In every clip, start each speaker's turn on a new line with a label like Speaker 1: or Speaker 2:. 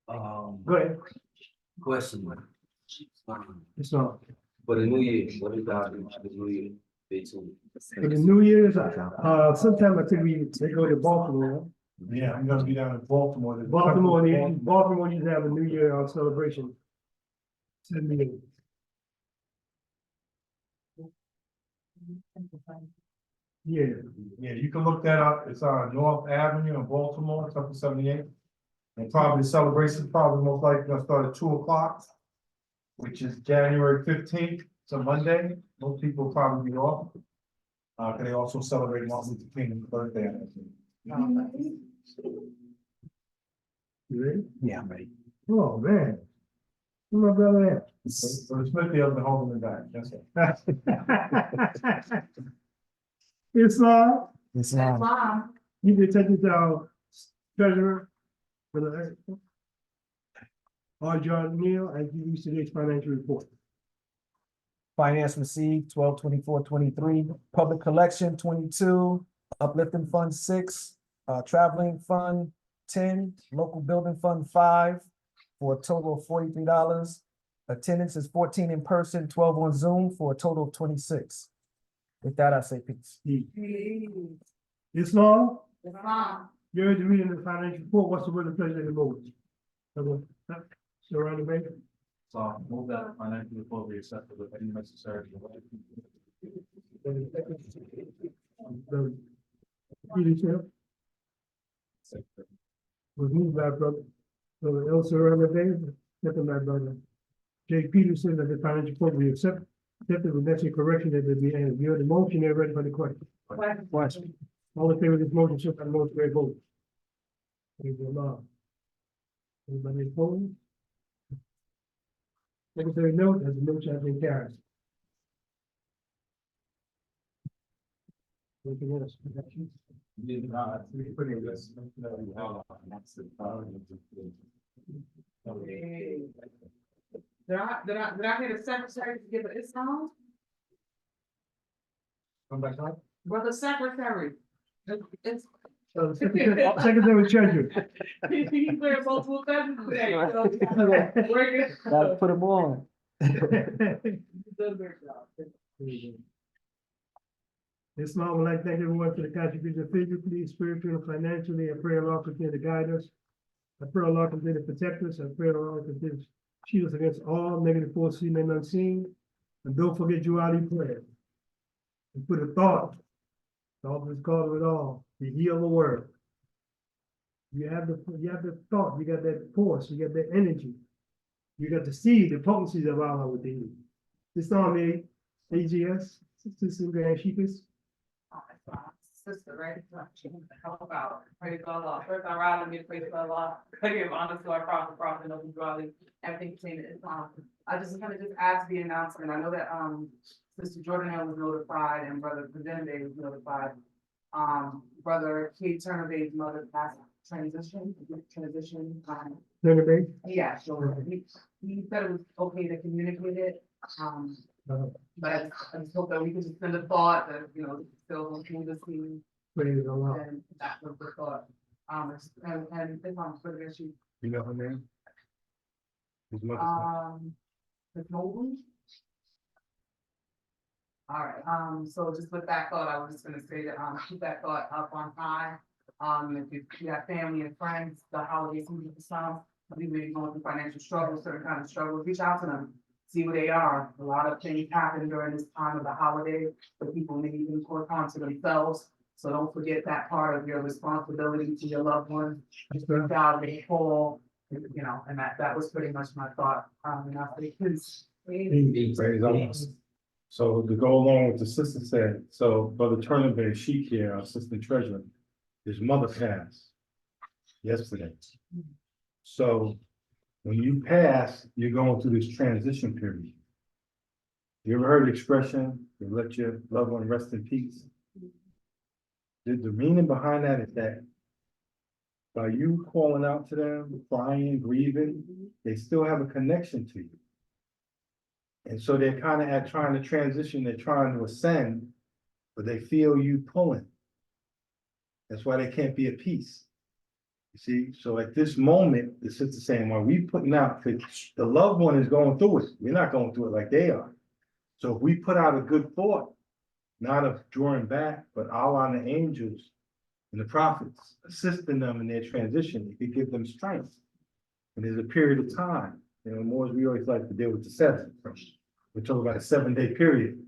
Speaker 1: Go ahead.
Speaker 2: Question.
Speaker 1: It's on.
Speaker 2: For the new year, what is the new year?
Speaker 1: For the New Year's, sometime I think they go to Baltimore.
Speaker 3: Yeah, I'm gonna be down in Baltimore.
Speaker 1: Baltimore used to have a New Year celebration. Send me. Yeah,
Speaker 3: Yeah, you can look that up. It's on North Avenue in Baltimore, it's up to 78. And probably the celebration probably most likely gonna start at 2 o'clock, which is January 15th, it's a Monday. Most people will probably be off. They also celebrate Martin Luther King's birthday.
Speaker 1: you ready?
Speaker 2: Yeah, I'm ready.
Speaker 1: Oh, man. Where my brother at?
Speaker 3: So it's might be able to hold them back, that's it.
Speaker 1: It's
Speaker 2: It's
Speaker 1: you can take it to our treasurer. For the. John Neal, I give you today's financial report.
Speaker 4: Finance received 12/24/23, public collection 22, uplifting fund 6, traveling fund 10, local building fund 5, for a total of $43. Attendance is 14 in person, 12 on Zoom, for a total of 26. With that, I say peace.
Speaker 1: It's long. You heard the reading of the financial report. What's the word of pleasure in the motion? So around the way.
Speaker 3: So move that financial report be accepted with any necessary.
Speaker 1: Was moved by brother Elsa Davis, second by brother Jay Peterson, that the financial report be accepted with necessary correction that there be added. You heard the motion, they're ready for the question.
Speaker 4: Question.
Speaker 1: All in favor of this motion, show by the motion, very vote. Thank you, Lord. Anybody opposed? Secretary note, as the motion has been carried. Anything else?
Speaker 5: Did I hear the secretary to give it its song?
Speaker 3: Come back up.
Speaker 5: Brother Secretary. It's.
Speaker 1: Secretary Treasurer.
Speaker 5: He's wearing multiple feathers today. So we gotta work it.
Speaker 4: Gotta put them on.
Speaker 5: He does a great job.
Speaker 1: This law would like to thank everyone for the contribution physically, spiritually, and financially. I pray Allah continue to guide us. I pray Allah continue to protect us. I pray Allah continue to shield us against all negative forces seen and unseen. And don't forget your Ali prayer. And put a thought. Thought is called it all. To heal the world. You have the thought, you got that force, you got that energy. You got the seed, the potencies of Allah within you. This on me, AGS, Sister Grand Sheepers.
Speaker 5: Oh, that's my sister, right? She wants to help out. Praise Allah. First, I rather me praise Allah. Give honor to our prophet, Noble Dwelling, everything pertaining to Islam. I just kind of just add to the announcement. I know that Sister Jordan was notified and Brother President was notified. Brother Kate Turner Bay's mother passed transition.
Speaker 1: Turner Bay.
Speaker 5: Yeah, sure. He said it was okay to communicate it. But I just hope that we can just send a thought that, still looking to see.
Speaker 1: Praise Allah.
Speaker 5: And that was the thought. And this one's for the issue.
Speaker 3: You know her name? His mother's name?
Speaker 5: Ms. Mobley. All right, so just with that thought, I was just gonna say that, keep that thought up on high. If you have family and friends, the holiday season for some, maybe they're going through financial struggles, certain kind of struggles, reach out to them. See where they are. A lot of things happen during this time of the holiday, but people may even pour onto themselves. So don't forget that part of your responsibility to your loved ones. Just reach out, they call, and that was pretty much my thought. And I think his.
Speaker 3: Praise Allah. So to go along with the sister said, so Brother Turner Bay, Sheik here, our assistant treasurer, his mother passed yesterday. So when you pass, you're going through this transition period. You ever heard the expression, you let your loved one rest in peace? The meaning behind that is that by you calling out to them, crying, grieving, they still have a connection to you. And so they're kind of trying to transition, they're trying to ascend, but they feel you pulling. That's why they can't be at peace. You see, so at this moment, the sister's saying, while we putting out, the loved one is going through it, we're not going through it like they are. So if we put out a good thought, not of drawing back, but Allah and the angels and the prophets, assisting them in their transition, it could give them strength. And there's a period of time, more as we always like to deal with the seven. We're talking about a 7-day period,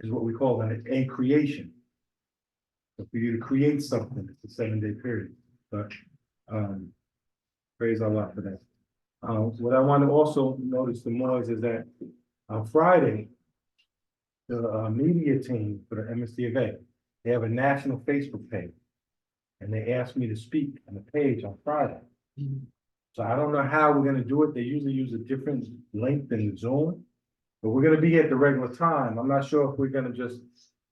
Speaker 3: is what we call a creation. So for you to create something, it's a 7-day period, but, praise Allah for that. What I want to also notice the more is that on Friday, the media team for the MSD of A, they have a national Facebook page. And they asked me to speak on the page on Friday. So I don't know how we're gonna do it. They usually use a different link than Zoom. But we're gonna be at the regular time. I'm not sure if we're gonna just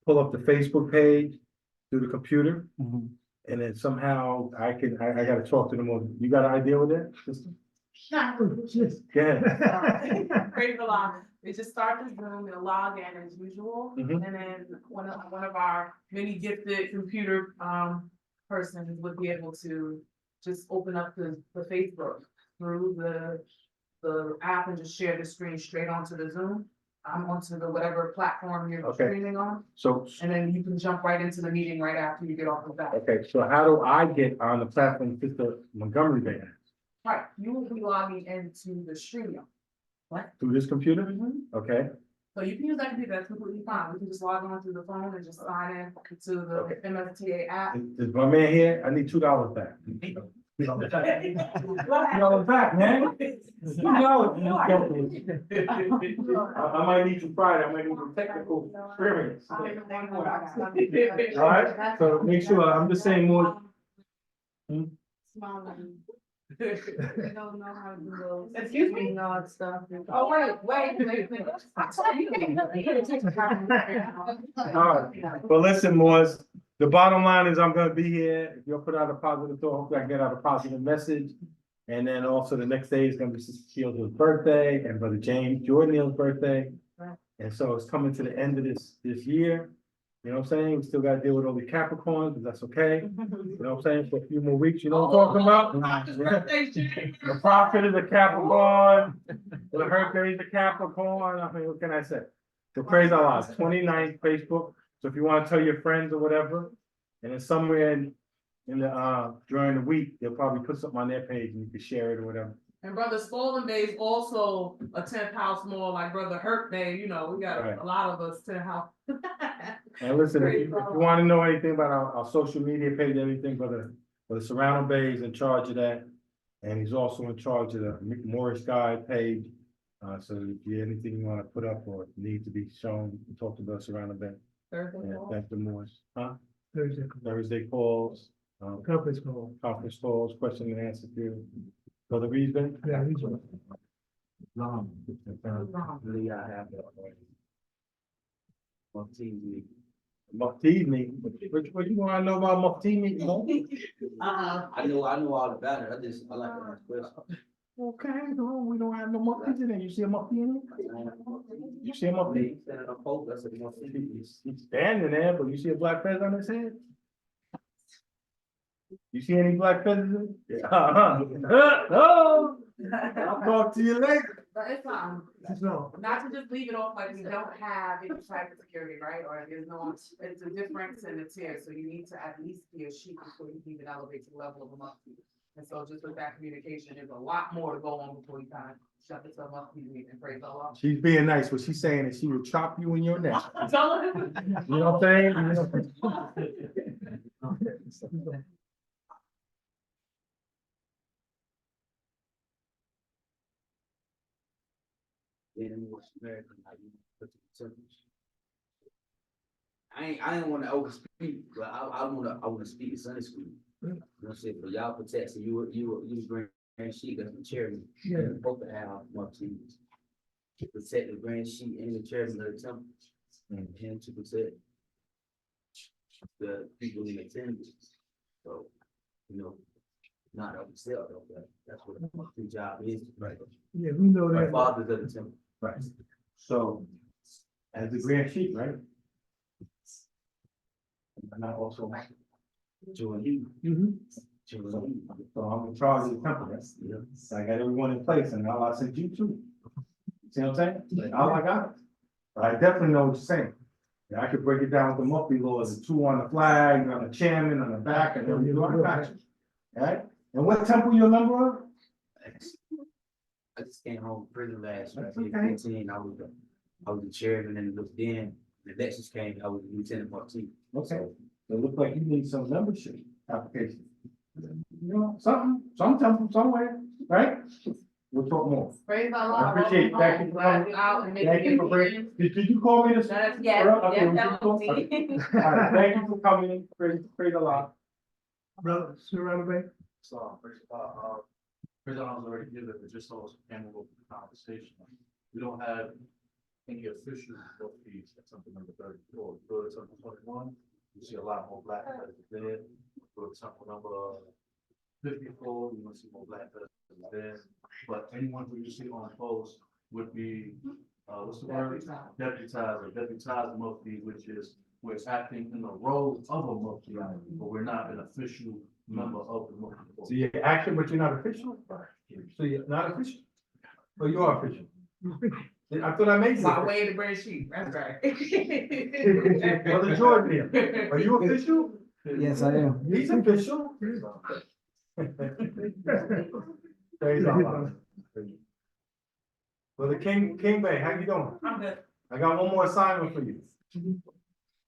Speaker 3: pull up the Facebook page through the computer. And then somehow I gotta talk to them more. You got an idea with that, sister? Go ahead.
Speaker 5: Praise the Lord. We just start the Zoom, they'll log in as usual,
Speaker 3: Mhm.
Speaker 5: and then one of our many gifted computer persons would be able to just open up the Facebook through the app and just share the screen straight onto the Zoom, onto the whatever platform you're
Speaker 3: Okay.
Speaker 5: streaming on,
Speaker 3: So,
Speaker 5: and then you can jump right into the meeting right after you get off of that.
Speaker 3: okay, so how do I get on the platform Sister Montgomery Bay has?
Speaker 5: Right, you will be logging into the stream.
Speaker 3: Through this computer? Okay,
Speaker 5: So you can use that computer, that's completely fine. We can just log on through the phone and just sign in to the
Speaker 3: Okay.
Speaker 5: MSTA app.
Speaker 3: is my man here? I need $2 back. $2 back, man. I might need you Friday, I might need some technical experience. All right, so make sure, I'm just saying more.
Speaker 5: Don't know how to do those. Excuse me? Stuff. Oh, wait.
Speaker 3: All right, well, listen, Morris, the bottom line is I'm gonna be here. If you'll put out a positive thought, hopefully I can get out a positive message. And then also the next day is gonna be Sister Shields' birthday and Brother James Jordan's birthday. And so it's coming to the end of this year. You know what I'm saying? We still gotta deal with all the Capricorns, but that's okay. You know what I'm saying? For a few more weeks, you know what I'm talking about? The prophet is a Capricorn, the Hercules is a Capricorn. I mean, what can I say? So praise Allah, 29th Facebook. So if you want to tell your friends or whatever, and then somewhere in the during the week, they'll probably put something on their page and you can share it or whatever.
Speaker 5: And Brother Spalding Bay is also a 10th house more like Brother Hurt Bay, we got
Speaker 3: Right.
Speaker 5: a lot of us 10th house.
Speaker 3: And listen, if
Speaker 5: Praise
Speaker 3: you
Speaker 5: Allah.
Speaker 3: want to know anything about our social media page, anything, Brother Serrano Bay is in charge of that. And he's also in charge of the Morris Guide page. So if you anything you want to put up or need to be shown, talk to Brother Serrano Bay. And thank the Morris, Thursday calls,
Speaker 1: Conference call.
Speaker 3: conference calls, question and answer period. Brother Reesman?
Speaker 1: Yeah, he's one.
Speaker 2: Really, I have that. On TV.
Speaker 3: Muftini, what you wanna know about Muftini?
Speaker 2: I know all about it. I like to ask questions.
Speaker 3: Okay, no, we don't have no Muftini in there. You see a Muftini? You see a Muftini?
Speaker 2: Standing on post, that's a Muftini.
Speaker 3: He's standing there, but you see a black feather on his head? You see any black feathers? Oh, I'll talk to you later.
Speaker 5: But it's
Speaker 1: No,
Speaker 5: not to just leave it off like we don't have any type of security, right? Or there's no, it's a difference in the tier, so you need to at least be a sheet before you can even elevate to the level of a monthly. And so just with that communication, there's a lot more to go on before you kind of shut it to a monthly meeting and praise Allah.
Speaker 3: She's being nice. What she's saying is she will chop you in your neck.
Speaker 5: Tell her.
Speaker 3: You know what I'm saying?
Speaker 2: Then what's American, how you put the percentage. I ain't wanna overspeak, but I wanna speak in Sunday school. You know what I'm saying, for y'all protection, you grand sheet as the chairman.
Speaker 1: Yeah.
Speaker 2: You're supposed to have more teams. To protect the grand sheet and the chairman of the temple. And to protect the people in attendance. So, not of itself, but that's what the job is.
Speaker 3: Right.
Speaker 1: yeah, we know
Speaker 2: My
Speaker 1: that.
Speaker 2: fathers of the temple.
Speaker 3: Right. So, as the grand chief, right? And I also
Speaker 2: Join you.
Speaker 1: Mhm.
Speaker 3: So I'm in charge of the temple. So I got everyone in place and now I said you too. See what I'm saying? Like, all I got. But I definitely know what you're saying. Yeah, I could break it down with the monthly laws, the two on the flag, on the chairman, on the back, and everything. I got you. All right? And what temple you a member of?
Speaker 2: I just came home from prison last
Speaker 3: That's
Speaker 2: week,
Speaker 3: okay.
Speaker 2: 15, I was the chairman, and then the elections came, I was Lieutenant Martin.
Speaker 3: Okay, it looks like you need some membership application. You know, some temple somewhere, right? We'll talk more.
Speaker 5: Praise the
Speaker 3: I
Speaker 5: Lord.
Speaker 3: appreciate it. Thank you for
Speaker 5: Glad
Speaker 3: coming.
Speaker 5: you out and making
Speaker 3: Thank you for
Speaker 5: your
Speaker 3: bringing,
Speaker 5: friends.
Speaker 3: did you call me this?
Speaker 5: Yes,
Speaker 3: Okay, we can talk.
Speaker 5: definitely.
Speaker 3: All right, thank you for coming, praise the Lord.
Speaker 1: Brother, Surrounded Bay.
Speaker 6: So, President has already given the just those annual conversation. We don't have any official book fees at something number 34. Go to something 21, you see a lot more black letters there. Go to something number 54, you want to see more black letters there. But anyone who you see on post would be, what's the word? Deputized mufti, which is, we're acting in the role of a mufti, but we're not an official member of the mufti.
Speaker 3: So you're acting, but you're not official? So you're not official? Or you are official? I thought I made you.
Speaker 5: My
Speaker 3: official.
Speaker 5: way to bring sheep, that's right.
Speaker 3: Brother Jordan, are you official?
Speaker 4: Yes, I am.
Speaker 3: He's official. Praise Allah. Brother King Bay, how you doing?
Speaker 5: I'm good.
Speaker 3: I got one more assignment for you.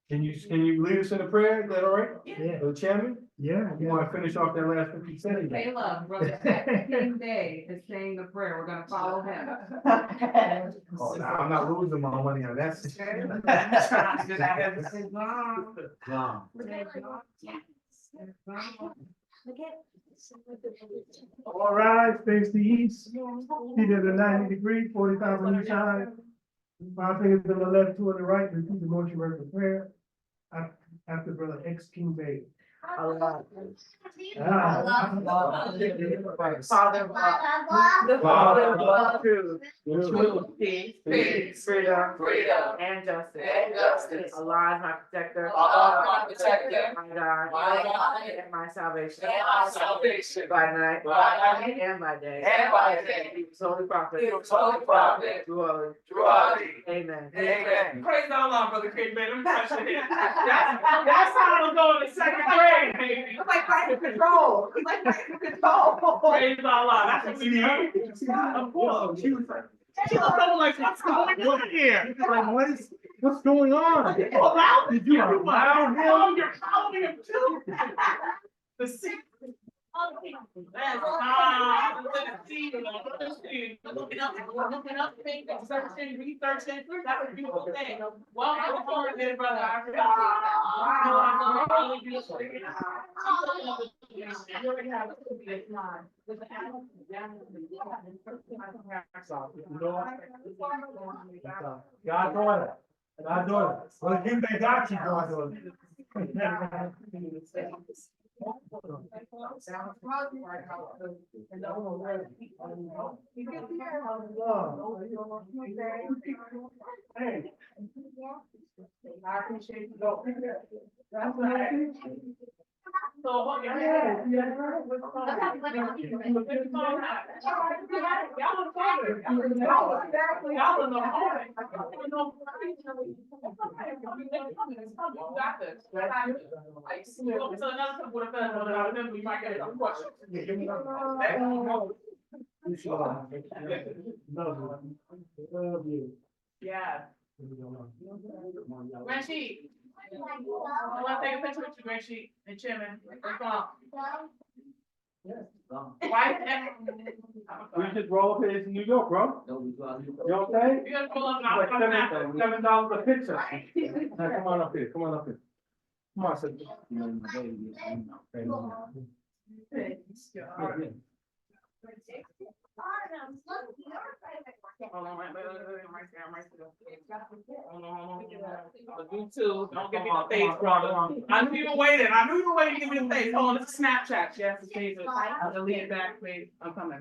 Speaker 3: Can you lead us in a prayer? Is that all right?
Speaker 1: Yeah,
Speaker 3: The chairman,
Speaker 1: yeah.
Speaker 3: you wanna finish off that last 50 seconds?
Speaker 5: Caleb, brother, King Day is saying the prayer, we're gonna follow him.
Speaker 3: Oh, nah, I'm not losing my money on that.
Speaker 1: All right, face the east, feet at a 90-degree, 45 on each side. 5 fingers to the left, 2 on the right, repeat the motion right for prayer. After brother X King Bay.
Speaker 5: Allah.
Speaker 1: Ah.
Speaker 5: Father, the Father of truth, peace, freedom, and justice. Allah is my protector. My God, and my salvation. By night, and by day. He was holy prophet. Through Ali. Amen.
Speaker 7: Praise Allah, brother King, man. I'm touching it. That's how I'm going to second grade, baby.
Speaker 5: It's like fighting control. It's like fighting control.
Speaker 7: Praise Allah. That's what we need. Of course. She was like, what's going on here?
Speaker 3: Like, what's going on?
Speaker 7: You allowed
Speaker 3: Did you
Speaker 7: everyone.
Speaker 3: allow him?
Speaker 7: Oh, you're following him too. The secret. That's looking up, searching, researching. That's a beautiful thing. Well, I look forward to it, brother. I
Speaker 3: Goddaughter. Well, King Bay got you, goddaughter. Hey.
Speaker 5: I appreciate you.
Speaker 7: That's right. So, what you have? Yeah. Reggie. I want to take a picture with you, Reggie, and Chairman. Why?
Speaker 3: We just roll up here in New York, bro.
Speaker 2: No, we go out here.
Speaker 3: You know what I'm saying?
Speaker 7: You gotta pull up
Speaker 3: Like
Speaker 7: now.
Speaker 3: $7 a picture. Now, come on up here, come on up here. Come on, sit.
Speaker 7: Hold on, right there. Hold on. You too. Don't give me the face, brother. I knew you were waiting. To give me the face. Hold on, it's a Snapchat. Yes, it's Jesus. I'll delete it back, please. I'm coming.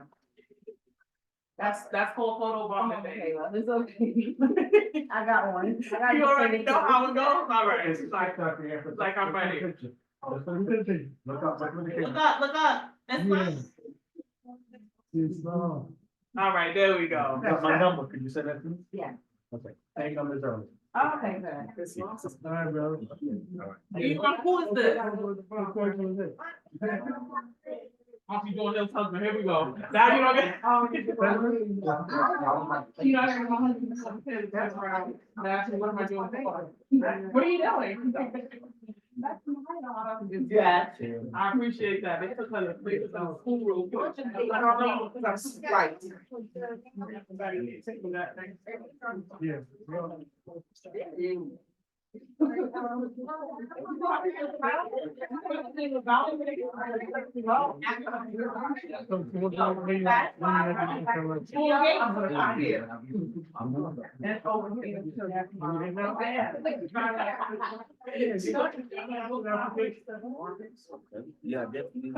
Speaker 7: That's whole photo bomb.
Speaker 5: It's okay. I got one.
Speaker 7: You already know how it goes. All right. It's like I'm ready.
Speaker 3: Look up, look at the
Speaker 7: Look
Speaker 3: camera.
Speaker 7: up, look up. That's fine.
Speaker 1: It's,
Speaker 7: All right, there we go.
Speaker 3: You got my number, can you send that to me?
Speaker 5: Yeah.
Speaker 3: Okay, same number as earlier.
Speaker 5: Okay, good.
Speaker 1: all right, bro.
Speaker 7: You want, who is this? I'll be doing this husband, here we go. Now you don't get. You know, my husband's background. What am I doing? What are you doing? Yeah, I appreciate that. They took her to places on school real quick. That's right.
Speaker 1: Yeah.
Speaker 2: Yeah, definitely.
Speaker 3: You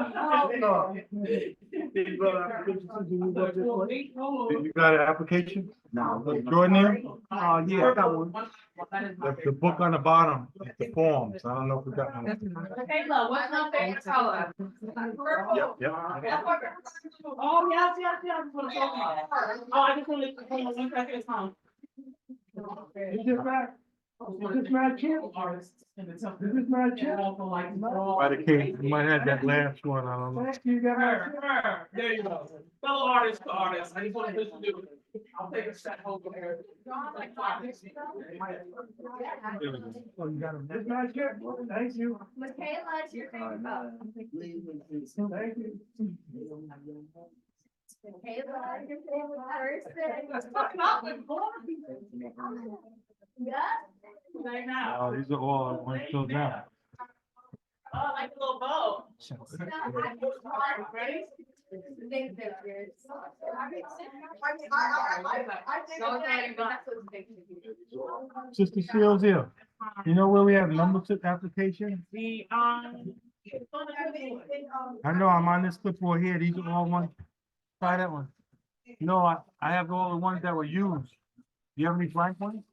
Speaker 3: got an application?
Speaker 2: No,
Speaker 3: Jordan there?
Speaker 1: Yeah, I got one.
Speaker 3: The book on the bottom, the forms, I don't know if we got one.
Speaker 5: Kayla, what's my favorite color?
Speaker 3: Yep, yep.
Speaker 7: Oh, yes, yes, yes. What I'm talking about. Oh, I just want to, hold on one second, it's fine.
Speaker 1: Is this right? Is this my chip? Is this my chip?
Speaker 3: By the case, you might have that last one, I don't know.
Speaker 1: Thank you, got my
Speaker 7: Her,
Speaker 1: chip?
Speaker 7: her, there you go. Fellow artist to artist, I just want to listen to it. I'll take a step over here.
Speaker 1: Oh, you got it. This is my chip? Thank you.
Speaker 8: Michaela, it's your favorite color.
Speaker 1: Thank you.
Speaker 8: Michaela, your favorite person. Yeah.
Speaker 7: Right now.
Speaker 3: Oh, these are all one filled out.
Speaker 7: Oh, I like a little bow.
Speaker 8: Ready? Big pictures.
Speaker 3: Sister Shields here. You know where we have number to application?
Speaker 7: The,
Speaker 3: I know I'm on this clipboard here. These are all one. Try that one. No, I have all the ones that were used. Do you have any blank ones?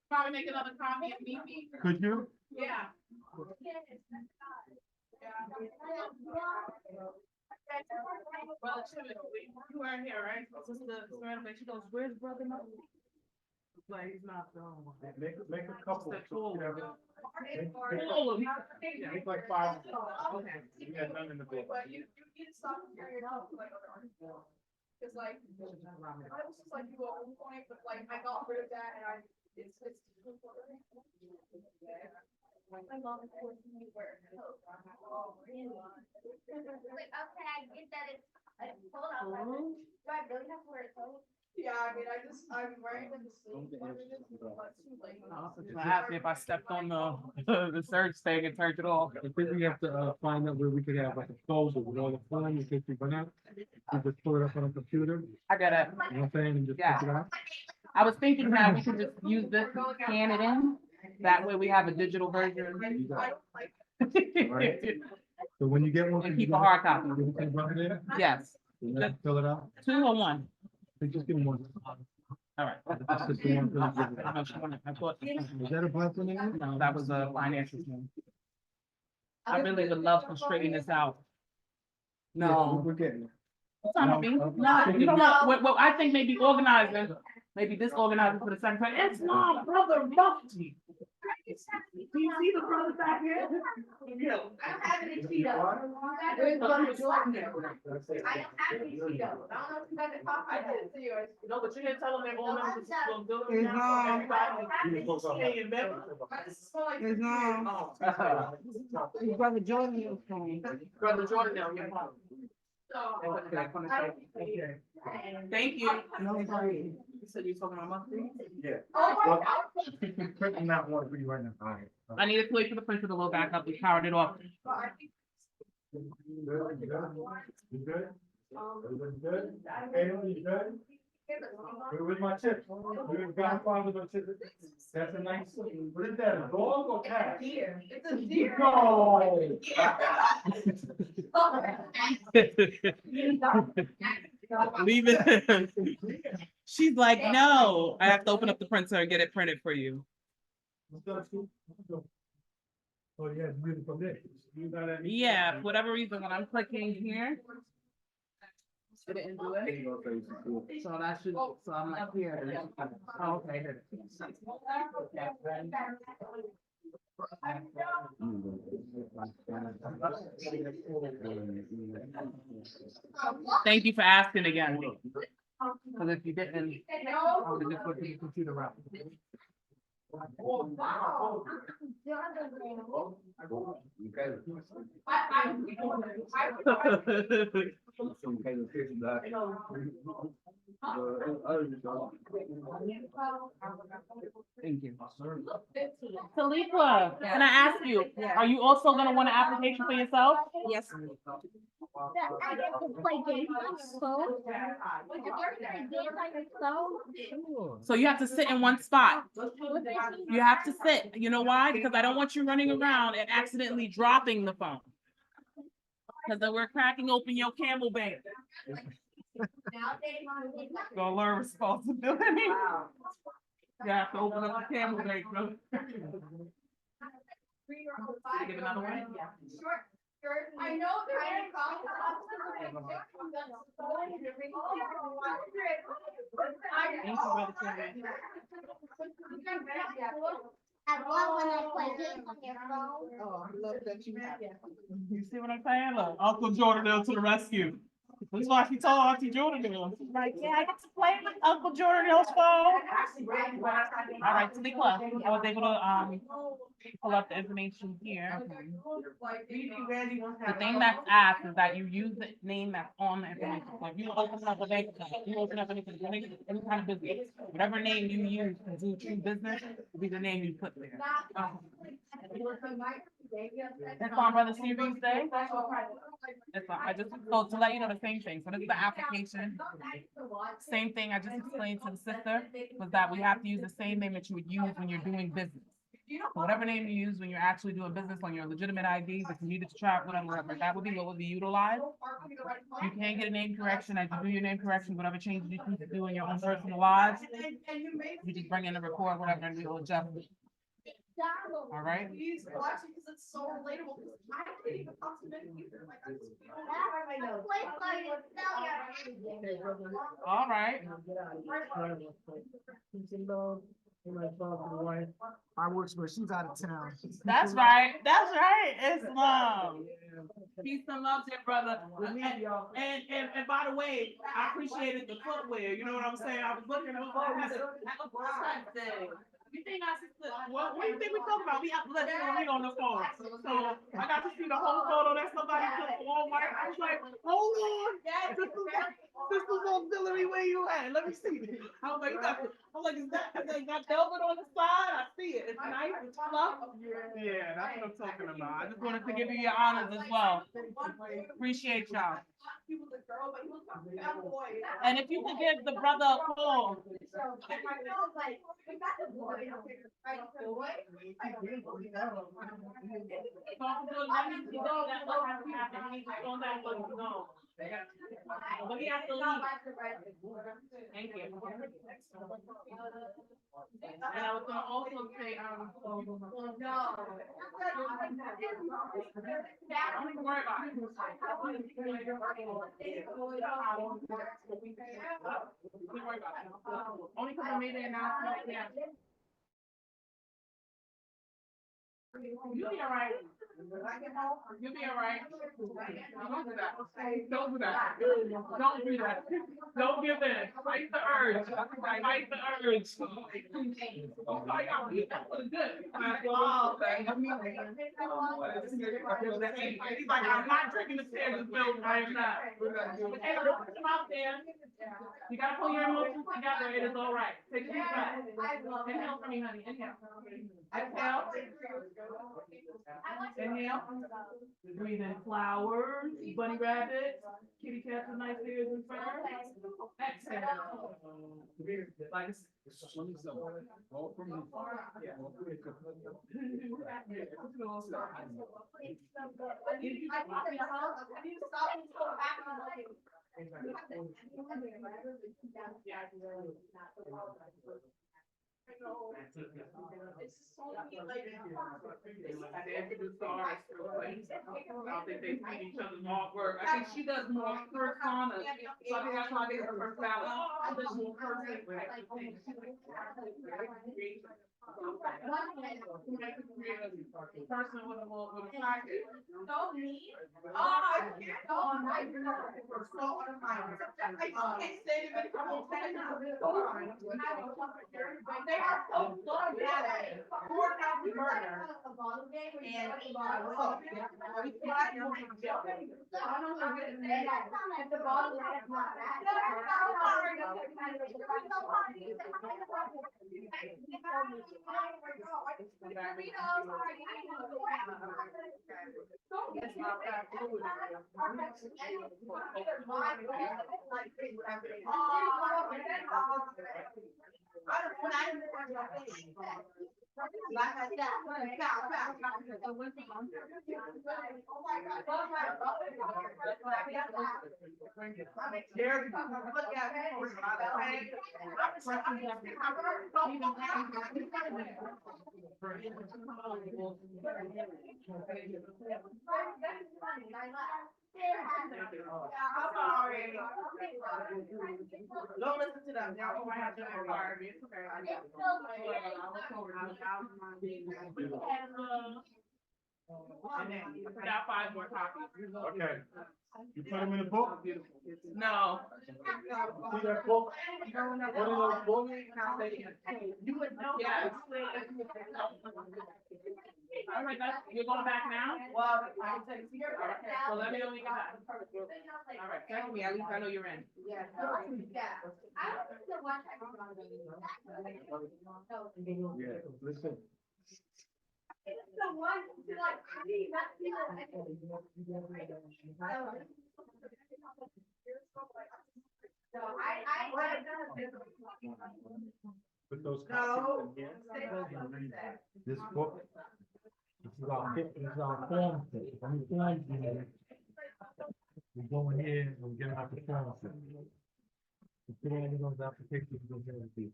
Speaker 7: probably make another copy of me.
Speaker 3: Could you?
Speaker 7: Yeah. Well, you weren't here, right? Sister Samantha, she goes, where's brother Mo? Like, he's not the only one.
Speaker 3: Make a couple.
Speaker 7: Said two of them.
Speaker 3: Two of them. Make like 5.
Speaker 7: Okay.
Speaker 3: We had none in the book.
Speaker 9: But you need to stop comparing yourself to like other artists. Cause like, I was just like, you at one point, but like, I got rid of that and it's.
Speaker 8: My mom is forcing me to wear a coat. Like, okay, I get that it's, hold on, do I really have to wear a coat?
Speaker 9: Yeah, I mean, I'm wearing like the sleeves, but it's too late.
Speaker 7: I asked me if I stepped on the search thing and turned it off.
Speaker 3: I think we have to find out where we could have like a folder with all the forms in case we run out. We just pull it up on a computer,
Speaker 7: I got it.
Speaker 3: you know what I'm saying, and just pick it out.
Speaker 7: I was thinking that we could just use this, and scan it in. That way we have a digital version.
Speaker 3: Right. So when you get one.
Speaker 7: And keep a hard copy.
Speaker 3: Give it to the brother there,
Speaker 7: Yes,
Speaker 3: and let him fill it out.
Speaker 7: 2 or 1.
Speaker 3: So just give him one.
Speaker 7: All right.
Speaker 3: That's just the one for the-
Speaker 7: I know she wanted- I thought-
Speaker 3: Is that a black one there?
Speaker 7: No, that was a financial one. I really would love to straighten this out.
Speaker 3: Yeah,
Speaker 7: No.
Speaker 3: we're getting it.
Speaker 7: It's not me. No, you know what, what I think maybe organizing, maybe disorganizing for the secretary. It's not brother Mufti. Do you see the brother back here? Yeah.
Speaker 8: I don't have any Cheetos.
Speaker 9: Where's Brother Jordan?
Speaker 8: I don't have any Cheetos. I don't know if you guys are talking
Speaker 9: I
Speaker 8: about.
Speaker 9: didn't see yours.
Speaker 7: No, but you didn't tell them they're all members of the
Speaker 8: It's
Speaker 7: building.
Speaker 8: not.
Speaker 7: Hey, member.
Speaker 9: I just saw like.
Speaker 5: It's not.
Speaker 7: Oh.
Speaker 5: Brother Jordan is saying.
Speaker 7: Brother Jordan, no, you're fine.
Speaker 3: Okay.
Speaker 7: Thank you.
Speaker 5: No worries.
Speaker 7: You said you were talking about Mufti?
Speaker 3: Yeah.
Speaker 9: Oh my
Speaker 3: Well,
Speaker 9: God.
Speaker 3: printing that one for you right now. All right.
Speaker 7: I needed to wait for the printer to load back up. We powered it off.
Speaker 3: You good? You good? You good? Everybody good? Caleb, you good? Where was my chips? Where's Godfather, my chips? That's a nice, what is that, a dog or cat?
Speaker 9: Deer. It's a deer.
Speaker 3: No.
Speaker 7: Leave it. She's like, no, I have to open up the printer and get it printed for you.
Speaker 1: Or you have to do it from there.
Speaker 7: Yeah, for whatever reason, when I'm clicking here. It didn't do it. So that should, so I'm like here. Oh, okay. here. Thank you for asking again. Because if you didn't, I would have just put the computer out. Thank you. Taliqua, can I ask you, are you also gonna want an application for yourself?
Speaker 8: Yes. I get to play games on your phone. If you're gonna dance on your phone.
Speaker 7: So you have to sit in one spot. You have to sit. You know why? Because I don't want you running around and accidentally dropping the phone. Because then we're cracking open your camel bank. Gonna learn responsibility. You have to open up the camel bank, bro. Give another one.
Speaker 9: I know they're in
Speaker 7: Thank you, Brother Terry.
Speaker 8: I love when I play games on your phone.
Speaker 5: Oh, I love that you have it.
Speaker 7: You see what I'm saying? Look, Uncle Jordan to the rescue. That's why she told Auntie Jordan. She's like, yeah, I get to play with Uncle Jordan's phone. All right, Taliqua, I was able to pull up the information here. The thing that's asked is that you use the name that's on the information. So if you open up a bank account, you open up any kind of business, whatever name you use to do true business will be the name you put there. That's on Brother Series Day. That's fine. I just, so to let you know the same thing. So this is the application. Same thing I just explained to the sister was that we have to use the same name that you would use when you're doing business. So whatever name you use when you're actually doing business on your legitimate IDs, if you needed to track, whatever, that would be what would be utilized. You can get a name correction as you do your name correction, whatever changes you need to do in your own personal lives. You just bring in the report, whatever, and we'll adjust it. All right.
Speaker 9: Please watch it because it's so relatable. I didn't even compliment you either. Like,
Speaker 7: All right.
Speaker 4: I works where she's out of town.
Speaker 7: That's right. That's right. Islam. Peace and love, dear brother. And by the way, I appreciated the footwear. You know what I'm saying? I was looking at you think I should what do you think we talking about? We on the phone. So I got to see the whole photo that somebody took for Walmart. I was like, hold on. Sister's auxiliary, where you at? Let me see. I was like, is that velvet on the side? I see it. It's nice. It's fluff. Yeah, that's what I'm talking about. I just wanted to give you your honors as well. Appreciate y'all. And if you could give the brother a call. But he has to leave. Thank you. And I was gonna also say, don't even worry about it. Don't worry about it. Only because I made the announcement, yeah. You'll be all right. You'll be all right. Don't do that. Don't do that. Don't do that. Don't give in. Fight the urge. Fight the urge. Oh my God, that was good. Oh, he's like, I'm not drinking the Texas milk. I am not. Hey, put them out there. You gotta pull your emotions together. It is all right. Take a deep breath. Inhale for me, honey. Inhale. Exhale. Inhale. Breathe in flowers, bunny rabbits, kitty cats with nice ears and fur. Exhale. Like
Speaker 9: know. It's so many like.
Speaker 7: I did introduce the artist real quick. I don't think they see each other's artwork. I think she does more persona. So I think that's why I think her personality. She does more person. Person with a pocket.
Speaker 9: No me. Oh, I can't. Oh, my God. We're so on fire. I can't say it, but I won't say it now. They are so fun. Four counts of murder. And at the bottom, that's not I'm sorry. Don't listen to them. Y'all might have to require me. It's okay.
Speaker 7: I got 5 more copies.
Speaker 3: Okay. You put them in the book?
Speaker 7: No.
Speaker 3: See that book? One of those books?
Speaker 7: You would know. Yes. All right, you're going back now?
Speaker 9: Well, I said,
Speaker 7: So let me know when you get back. All right, text me, at least I know you're in.
Speaker 9: yeah. I don't think the one
Speaker 3: Yeah, listen.
Speaker 9: it's the one to like, not so
Speaker 3: Put those
Speaker 9: No.
Speaker 3: copies in here. This book. This is our form. We go in here and we get out the form. We put all those applications, we go get it.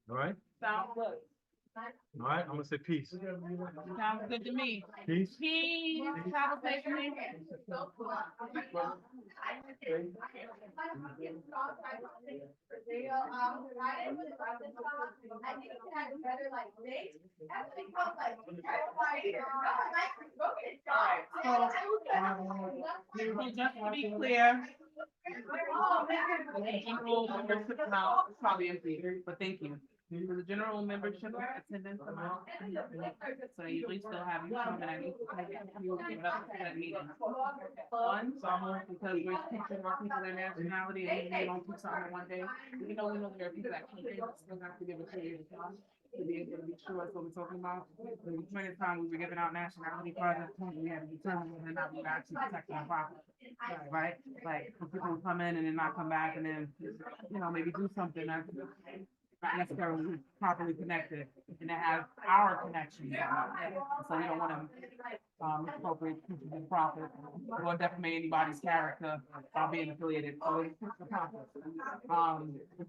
Speaker 3: All right?
Speaker 7: Sounds good.
Speaker 3: All right, I'm gonna say peace.
Speaker 7: Sounds good to me.
Speaker 3: Peace.
Speaker 7: Peace. Have a safe night. So just to be clear, the general membership amount is probably empty, but thank you. For the general membership attendance amount, so you usually still have you come and you will give it up at that meeting. One, because we're teaching more people their nationality and they don't do something one day. We know there are people that can't, still have to give a period of time to be able to be sure that's what we're talking about. The point in time we were giving out nationality cards, we had to determine whether or not we were actually protecting our property. Right? Like, for people to come in and then not come back and then, maybe do something that's not necessarily properly connected, and to have our connection. So we don't want to misappropriate people's profit or defamate anybody's character by being affiliated. So it's the process. There's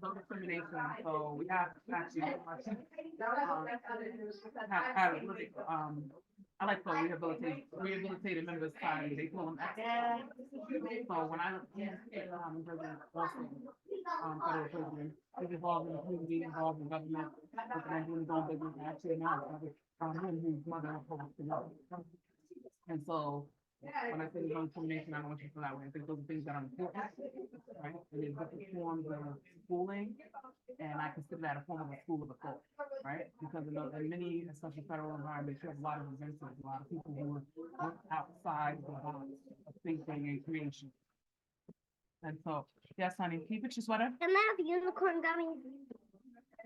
Speaker 7: no discrimination. So we have actually I like to rehabilitated members time. They call them experts. So when I look at prison, federal prison, he's involved in the community, involved in government, and doing his own business. Actually, now him, his mother, and so when I say no discrimination, I don't want you to feel that way. I think those are things that are important, right? And there's different forms of schooling, and I consider that a form of a school of the thought, right? Because in many, especially federal environments, you have a lot of inventors, a lot of people who are outside the box of thinking and creation. And so, yes, honey, can you put your sweater?
Speaker 8: Can I have unicorn gummies?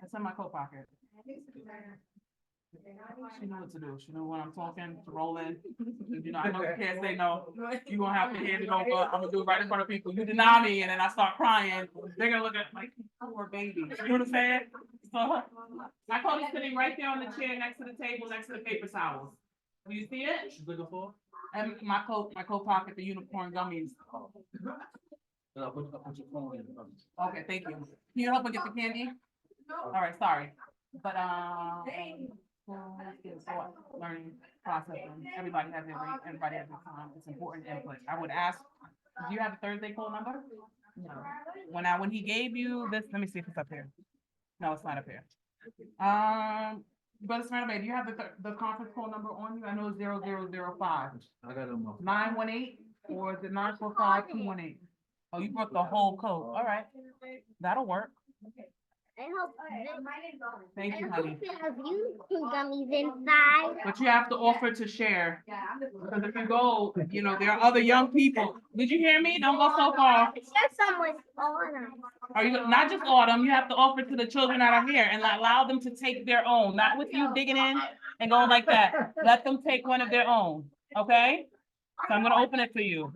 Speaker 7: It's in my coat pocket. She knew what to do. She knew when I'm talking to roll in. I know you can't say no. You're gonna have to hand it over. I'm gonna do it right in front of people. You deny me and then I start crying. They're gonna look at like poor baby. You know what I'm saying? So my coat is sitting right there on the chair next to the table, next to the paper towels. Do you see it?
Speaker 6: She's looking for?
Speaker 7: And my coat pocket, the unicorn gummies.
Speaker 6: I'll put your phone in.
Speaker 7: Okay, thank you. Can you help me get the candy? All right, sorry. But, learning processing, everybody has their rate, everybody has their time, it's important input. I would ask, do you have a Thursday call number? No. When he gave you this, let me see if it's up here. No, it's not up here. Brother Smyrna, do you have the conference call number on you? I know it's 0005.
Speaker 6: I got them.
Speaker 7: 918, or is it 945-218? Oh, you brought the whole code. All right, that'll work.
Speaker 8: I hope
Speaker 7: Thank
Speaker 8: I
Speaker 7: you,
Speaker 8: hope
Speaker 7: honey.
Speaker 8: it has unicorn gummies inside.
Speaker 7: But you have to offer to share. Because if you go, there are other young people. Did you hear me? Don't go so far.
Speaker 8: There's some with on.
Speaker 7: Are you, not just autumn, you have to offer to the children that are here and allow them to take their own, not with you digging in and going like that. Let them take one of their own, okay? So I'm gonna open it for you.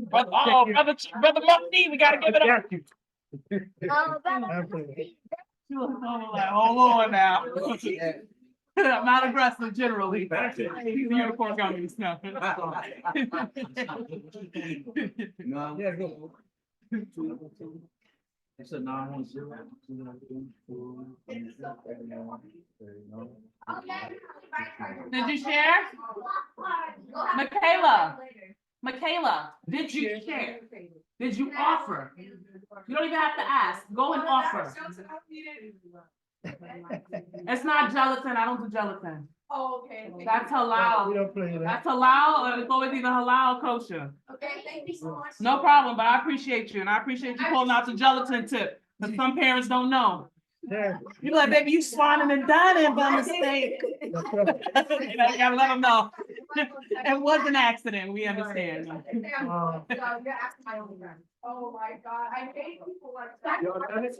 Speaker 7: Brother Mufti, we gotta give it up.
Speaker 8: Oh,
Speaker 1: Absolutely.
Speaker 7: She was like, hold on now. I'm not aggressive generally. These unicorn gummies, no.
Speaker 2: No.
Speaker 1: Yeah, go.
Speaker 6: It's a 910.
Speaker 7: Did you share? Michaela, did you share? Did you offer? You don't even have to ask. Go and offer. It's not gelatin. I don't do gelatin.
Speaker 9: Oh, okay.
Speaker 7: That's
Speaker 1: We
Speaker 7: halal.
Speaker 1: don't play that.
Speaker 7: That's halal, or it's always either halal or kosher.
Speaker 9: Okay, thank you so much.
Speaker 7: No problem, but I appreciate you, and I appreciate you pulling out the gelatin tip, because some parents don't know.
Speaker 1: Yeah,
Speaker 7: You like, baby, you swanning and dining by mistake.
Speaker 1: that's right.
Speaker 7: You gotta let them know. It was an accident, we understand.
Speaker 9: Oh my God, I hate people like that.
Speaker 1: Y'all done it?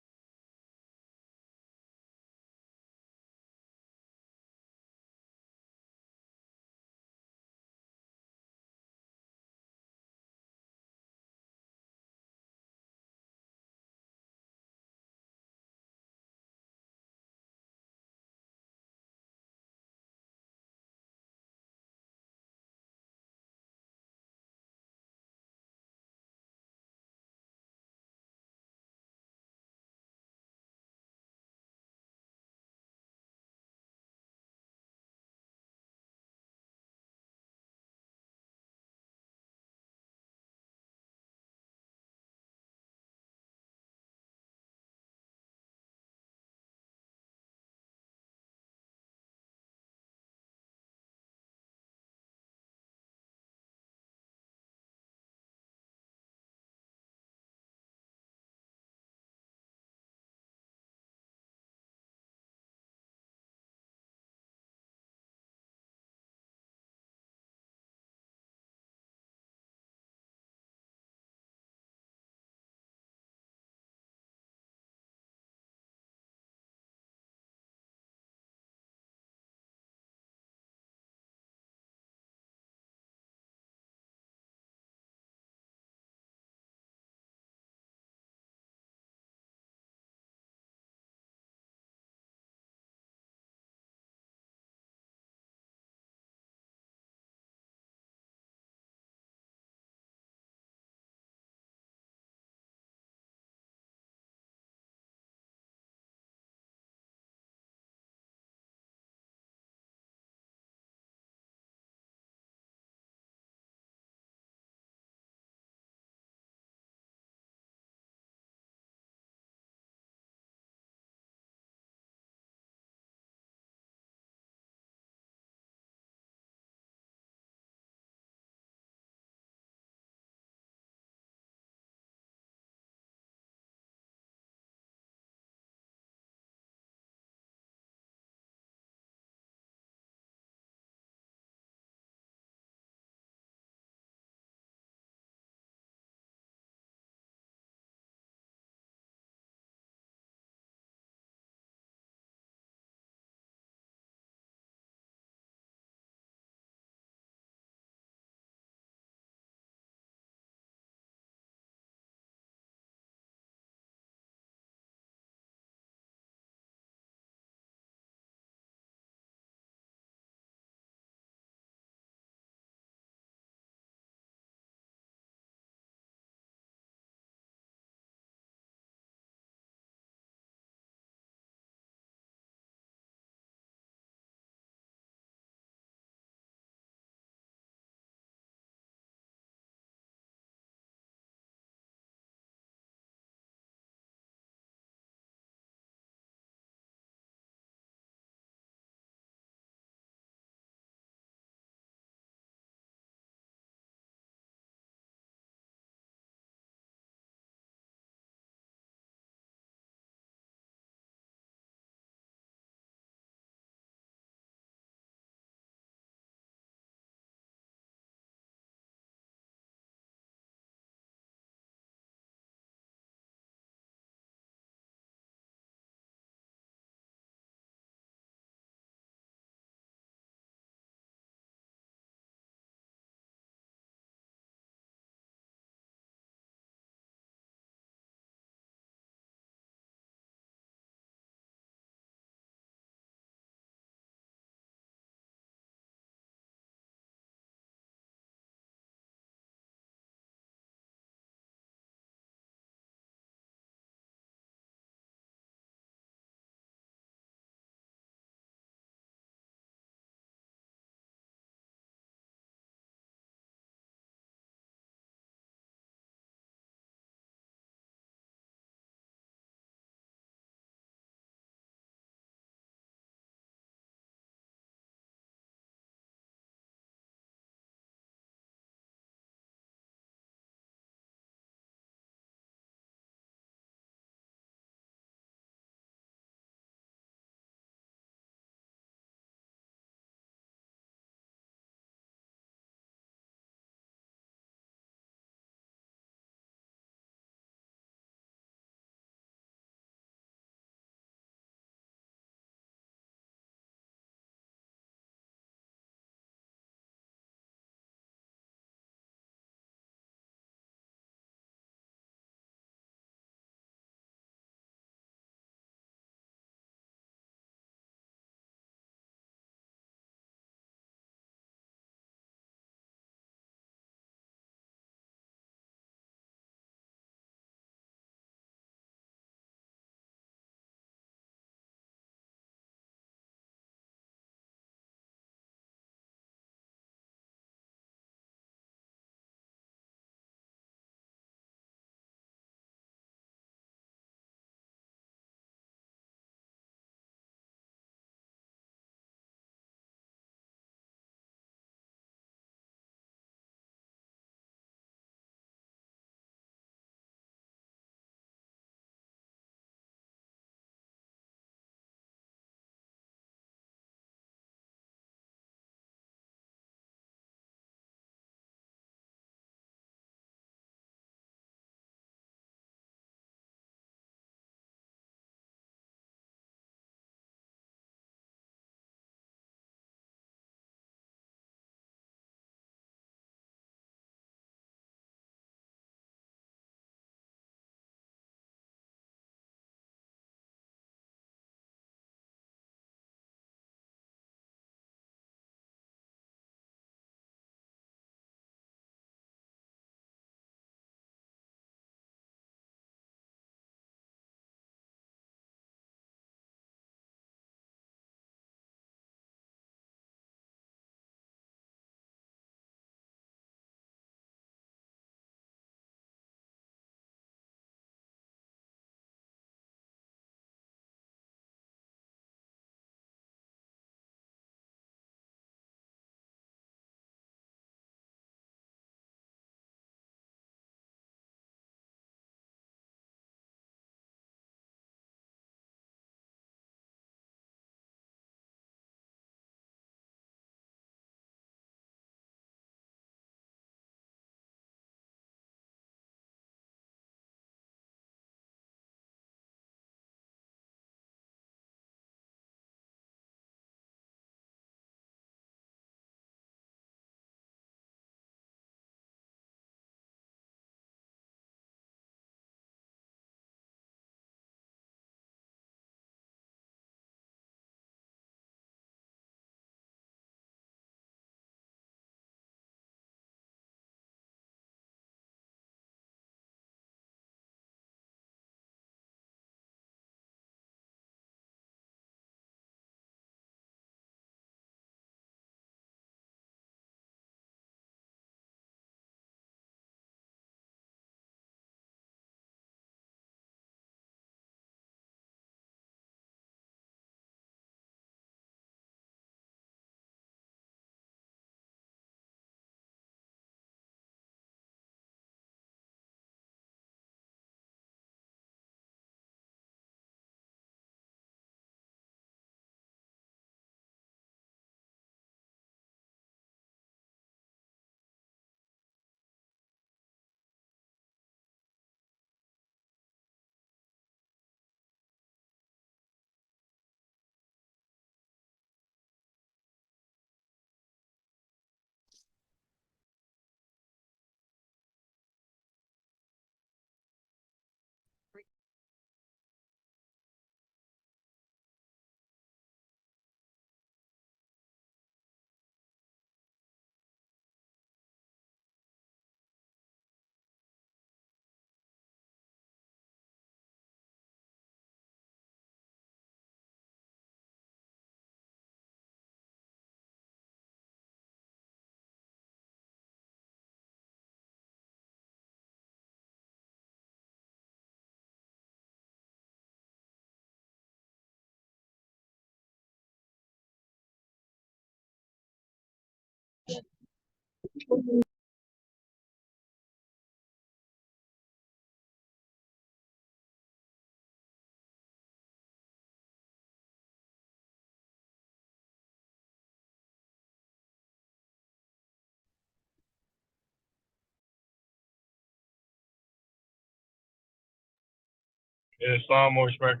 Speaker 3: Islam or respect.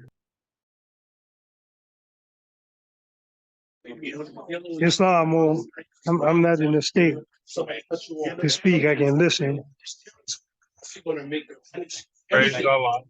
Speaker 1: Islam, or I'm not in the state to speak. I can listen.
Speaker 3: Praise Allah.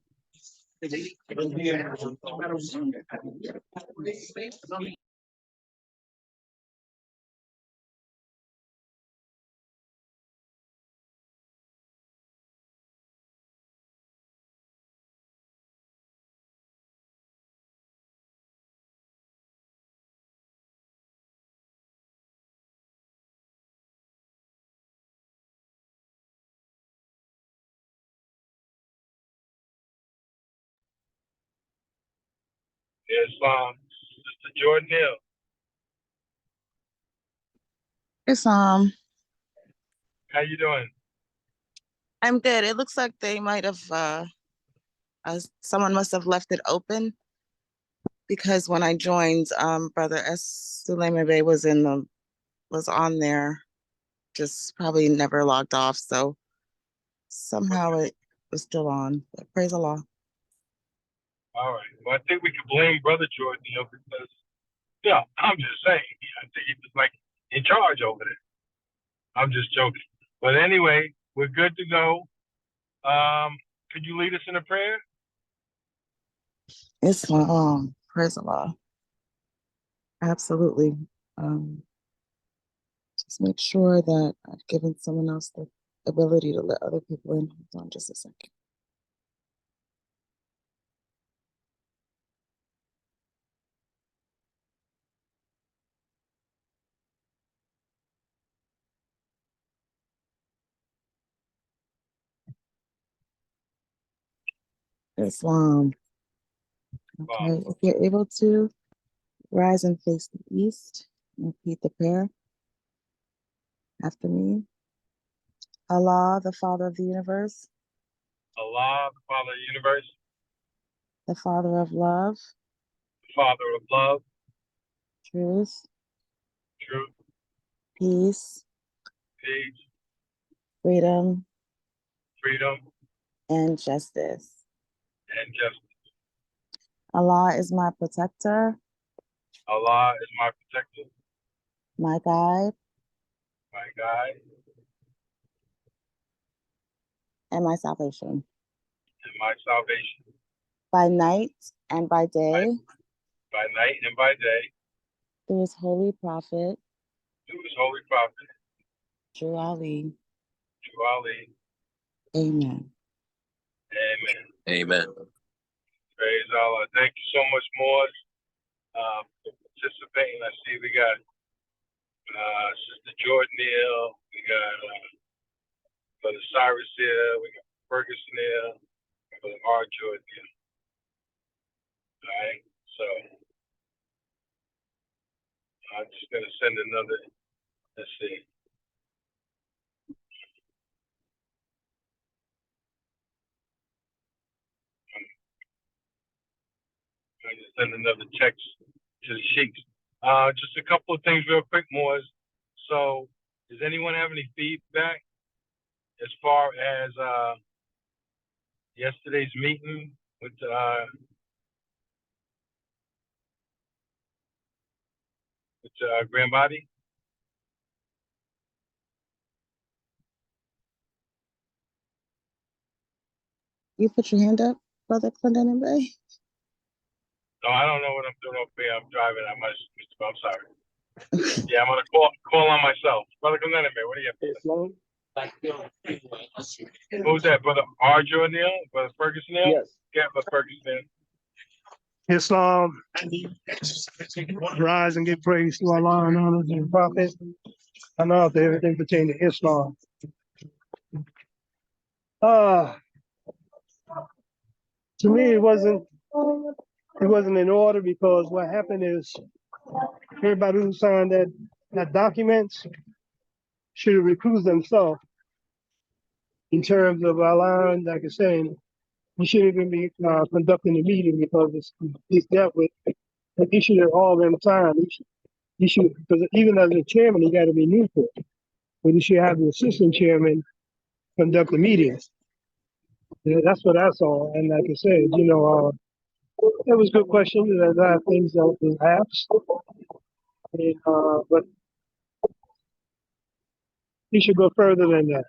Speaker 3: Islam. Sister Jordan Hill.
Speaker 10: It's
Speaker 3: How you doing?
Speaker 10: I'm good. It looks like they might have someone must have left it open because when I joined, Brother S. Suleiman Bey was on there, just probably never logged off. So somehow it was still on. But praise Allah.
Speaker 3: All right. Well, I think we could blame Brother Jordan Hill because, yeah, I'm just saying. I think he was like in charge over there. I'm just joking. But anyway, we're good to go. Could you lead us in a prayer?
Speaker 10: Islam. Praise Allah. Absolutely. Just make sure that I've given someone else the ability to let other people in. Hold on just a second. Islam. Okay, if you're able to, rise and face the east. Repeat the prayer after me. Allah, the Father of the universe,
Speaker 3: Allah, the Father of the universe,
Speaker 10: the Father of love,
Speaker 3: the Father of love,
Speaker 10: truth,
Speaker 3: truth,
Speaker 10: peace,
Speaker 3: peace,
Speaker 10: freedom,
Speaker 3: freedom,
Speaker 10: and justice.
Speaker 3: and justice.
Speaker 10: Allah is my protector,
Speaker 3: Allah is my protector,
Speaker 10: my guide,
Speaker 3: my guide,
Speaker 10: and my salvation.
Speaker 3: and my salvation.
Speaker 10: By night and by day,
Speaker 3: By night and by day,
Speaker 10: through his holy prophet,
Speaker 3: through his holy prophet,
Speaker 10: True Ali.
Speaker 3: through Ali.
Speaker 10: Amen.
Speaker 3: Amen.
Speaker 11: Amen.
Speaker 3: Praise Allah. Thank you so much, Morris, for participating. I see we got Sister Jordan Hill, we got Brother Cyrus here, we got Ferguson here, and Brother R. Jordan here. All right, so I'm just gonna send another. Let's see. I'm gonna send another text to the sheiks. Just a couple of things real quick, Morris. So, does anyone have any feedback as far as yesterday's meeting with Grand Body?
Speaker 10: You put your hand up, Brother Clinton Bay?
Speaker 3: No, I don't know what I'm doing over here. I'm driving. I'm sorry. Yeah, I'm gonna call on myself. Brother Clement, what do you have? Who's that, Brother Arjo Neal? Brother Ferguson Neal?
Speaker 11: Yes.
Speaker 3: Yeah, Brother Ferguson.
Speaker 1: Islam, rise and give praise to Allah and honor to the Prophet and all to everything pertaining to Islam. To me, it wasn't in order because what happened is everybody who signed that document, should have recused himself in terms of allowing, like I said, he shouldn't even be conducting the meeting because it's dealt with an issue at all in time. He should, because even as a chairman, he got to be neutral. But he should have the assistant chairman conduct the meetings. Yeah, that's what I saw. And like I said, it was a good question. There's a lot of things that was asked. And, but he should go further than that.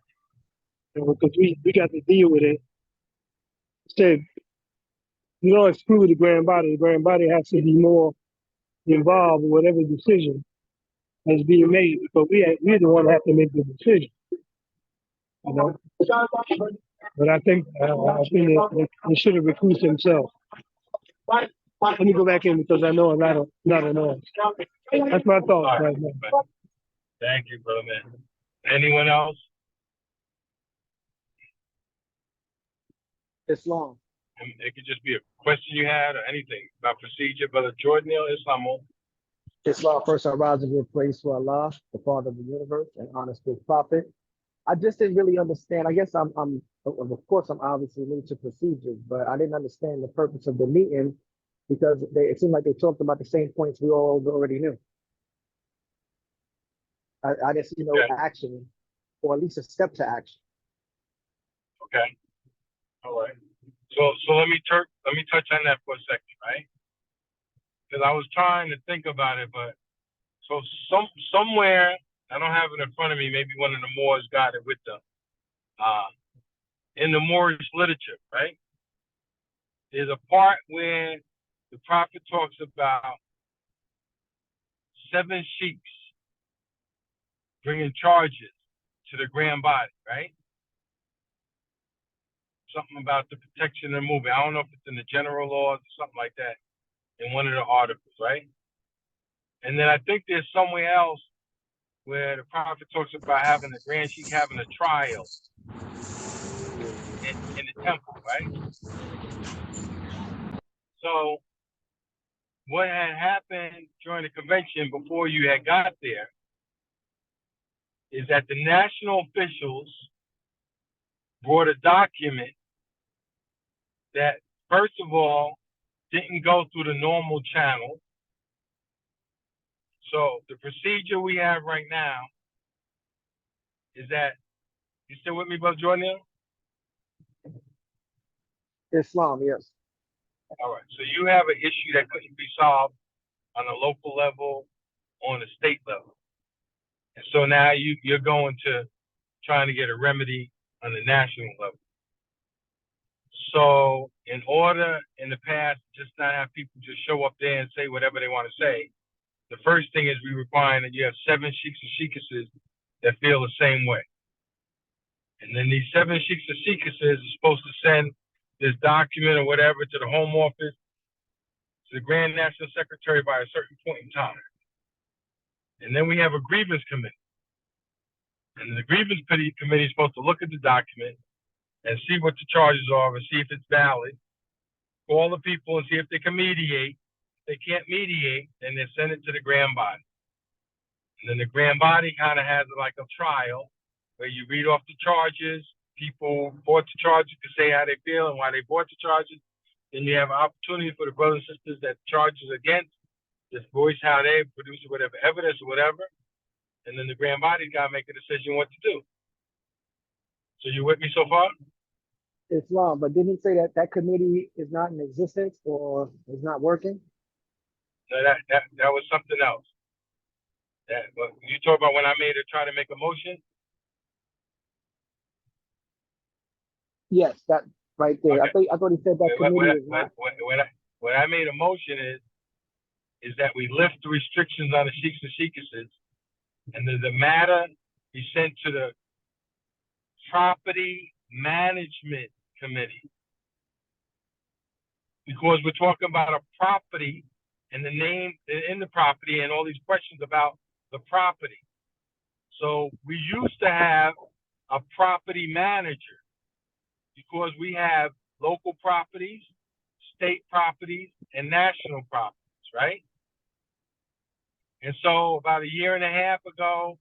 Speaker 1: Because we got to deal with it. Instead, you don't exclude the grand body. The grand body has to be more involved in whatever decision is being made because we're the one that have to make the decision. You know? But I think that he should have recused himself. Let me go back in because I know a lot of noise. That's my thoughts right now.
Speaker 3: Thank you, brother man. Anyone else?
Speaker 4: Islam.
Speaker 3: It could just be a question you had or anything about procedure, brother Jordan or Islamo.
Speaker 4: Islam, first I rise and give praise to Allah, the Father of the universe, and honest His Prophet. I just didn't really understand. I guess I'm of course I'm obviously new to procedures, but I didn't understand the purpose of the meeting because it seemed like they talked about the same points we all already knew. I didn't see no action, or at least a step to action.
Speaker 3: Okay. All right. So let me touch on that for a second, right? Because I was trying to think about it, but so somewhere, I don't have it in front of me, maybe one of the Moors got it with them. In the Moorish literature, right? There's a part where the prophet talks about 7 sheiks bringing charges to the grand body, right? Something about the protection of the movement. I don't know if it's in the general laws or something like that in one of the articles, right? And then I think there's somewhere else where the prophet talks about having the grand sheik having a trial in the temple, right? So what had happened during the convention before you had got there is that the national officials brought a document that, first of all, didn't go through the normal channel. So the procedure we have right now is that, you still with me, Brother Jordan?
Speaker 4: Islam, yes.
Speaker 3: All right. So you have an issue that couldn't be solved on a local level, on a state level. And so now you're going to trying to get a remedy on the national level. So in order in the past, just not have people just show up there and say whatever they want to say, the first thing is we require that you have 7 sheiks and sheikesses that feel the same way. And then these 7 sheiks and sheikesses are supposed to send this document or whatever to the Home Office, to the Grand National Secretary by a certain point in time. And then we have a grievance committee. And the grievance committee is supposed to look at the document and see what the charges are and see if it's valid. Call the people and see if they can mediate. If they can't mediate, then they send it to the grand body. And then the grand body kind of has like a trial where you read off the charges. People brought the charges to say how they feel and why they brought the charges. Then you have an opportunity for the brothers and sisters that charges against just voice how they produce whatever evidence or whatever. And then the grand body got to make a decision what to do. So you with me so far?
Speaker 4: Islam, but didn't he say that that committee is not in existence or is not working?
Speaker 3: No, that was something else. That you talk about when I made her try to make a motion.
Speaker 4: Yes, that right there.
Speaker 3: Okay.
Speaker 4: I thought he said that committee is not.
Speaker 3: When I made a motion is that we lift the restrictions on the sheiks and sheikesses, and the matter be sent to the property management committee, because we're talking about a property and the name in the property and all these questions about the property. So we used to have a property manager because we have local properties, state properties, and national properties, right? And so about a year and a half ago,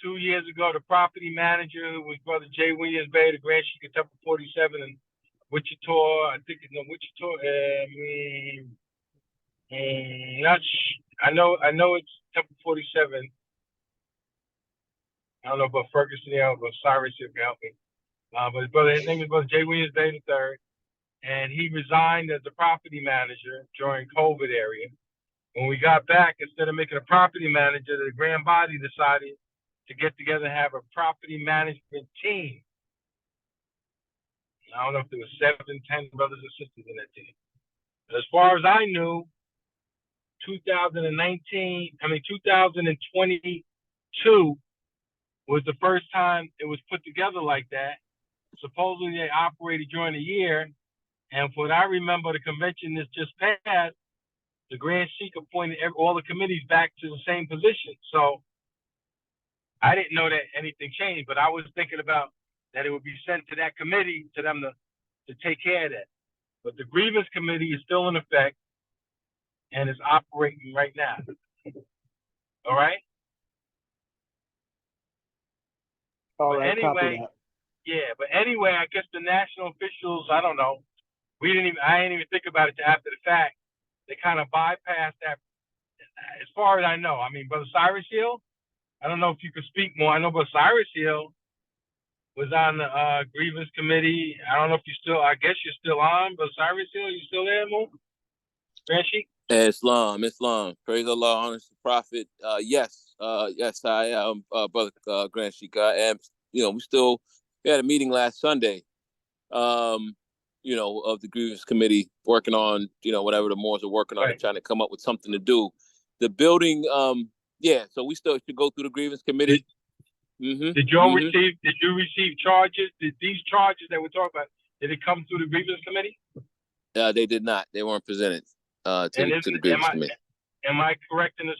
Speaker 3: 2 years ago, the property manager who was Brother Jay Williams Bay, the Grand Sheik of Temple 47 in Wichita. I think it's in Wichita. I know it's Temple 47. I don't know about Ferguson, but Cyrus if you help me. But his name is Brother Jay Williams Bay III, and he resigned as the property manager during COVID area. When we got back, instead of making a property manager, the grand body decided to get together and have a property management team. I don't know if there was 7, 10 brothers and sisters in that team. But as far as I knew, 2022 was the first time it was put together like that. Supposedly they operated during the year, and for what I remember, the convention that's just passed, the Grand Sheik appointed all the committees back to the same position. So I didn't know that anything changed, but I was thinking about that it would be sent to that committee to them to take care of that. But the grievance committee is still in effect and is operating right now. All right?
Speaker 11: All
Speaker 3: But
Speaker 11: right, copy
Speaker 3: anyway,
Speaker 11: that.
Speaker 3: yeah, but anyway, I guess the national officials, I don't know. I didn't even think about it till after the fact. They kind of bypassed that, as far as I know. I mean, Brother Cyrus Hill, I don't know if you could speak more. I know Brother Cyrus Hill was on the grievance committee. I don't know if I guess you're still on, Brother Cyrus Hill, you still there, Mo? Grand Sheik?
Speaker 12: Islam. Praise Allah, honor the Prophet. Yes, I am, Brother Grand Sheik. I am, we had a meeting last Sunday, of the grievance committee working on, whatever the Moors are working on
Speaker 3: Right.
Speaker 12: and trying to come up with something to do. The building, so we still should go through the grievance committee.
Speaker 3: Did you receive charges? Did these charges that we're talking about, did it come through the grievance committee?
Speaker 12: They did not. They weren't presented to the grievance committee.
Speaker 3: Am I correct in this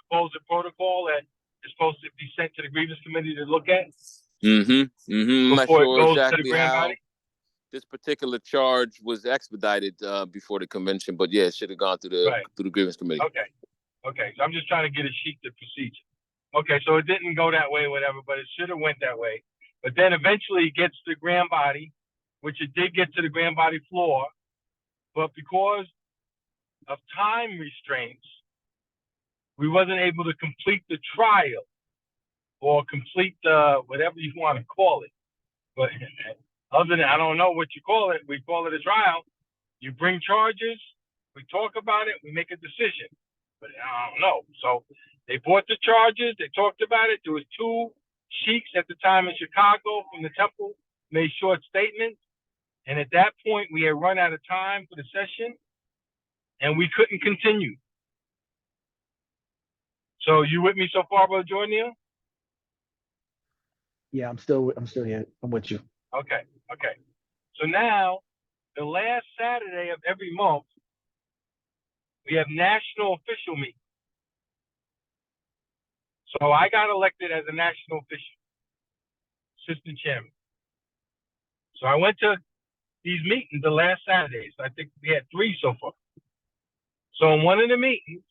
Speaker 3: supposed protocol that it's supposed to be sent to the grievance committee to look at?
Speaker 12: I'm not
Speaker 3: Before it
Speaker 12: sure
Speaker 3: goes to the
Speaker 12: exactly
Speaker 3: grand
Speaker 12: how
Speaker 3: body?
Speaker 12: this particular charge was expedited before the convention, but yeah, it should have gone through the grievance committee.
Speaker 3: Okay. So I'm just trying to get a sheet of procedure. Okay, so it didn't go that way, whatever, but it should have went that way. But then eventually it gets to the grand body, which it did get to the grand body floor, but because of time restraints, we wasn't able to complete the trial or complete the whatever you want to call it. But other than, I don't know what you call it. We call it a trial. You bring charges, we talk about it, we make a decision. But I don't know. So they brought the charges, they talked about it. There was 2 sheiks at the time in Chicago from the temple, made short statements. And at that point, we had run out of time for the session and we couldn't continue. So you with me so far, Brother Jordan?
Speaker 11: Yeah, I'm still here. I'm with you.
Speaker 3: Okay. So now, the last Saturday of every month, we have national official meeting. So I got elected as a national official, assistant chairman. So I went to these meetings the last Saturdays. I think we had 3 so far. So in one of the meetings,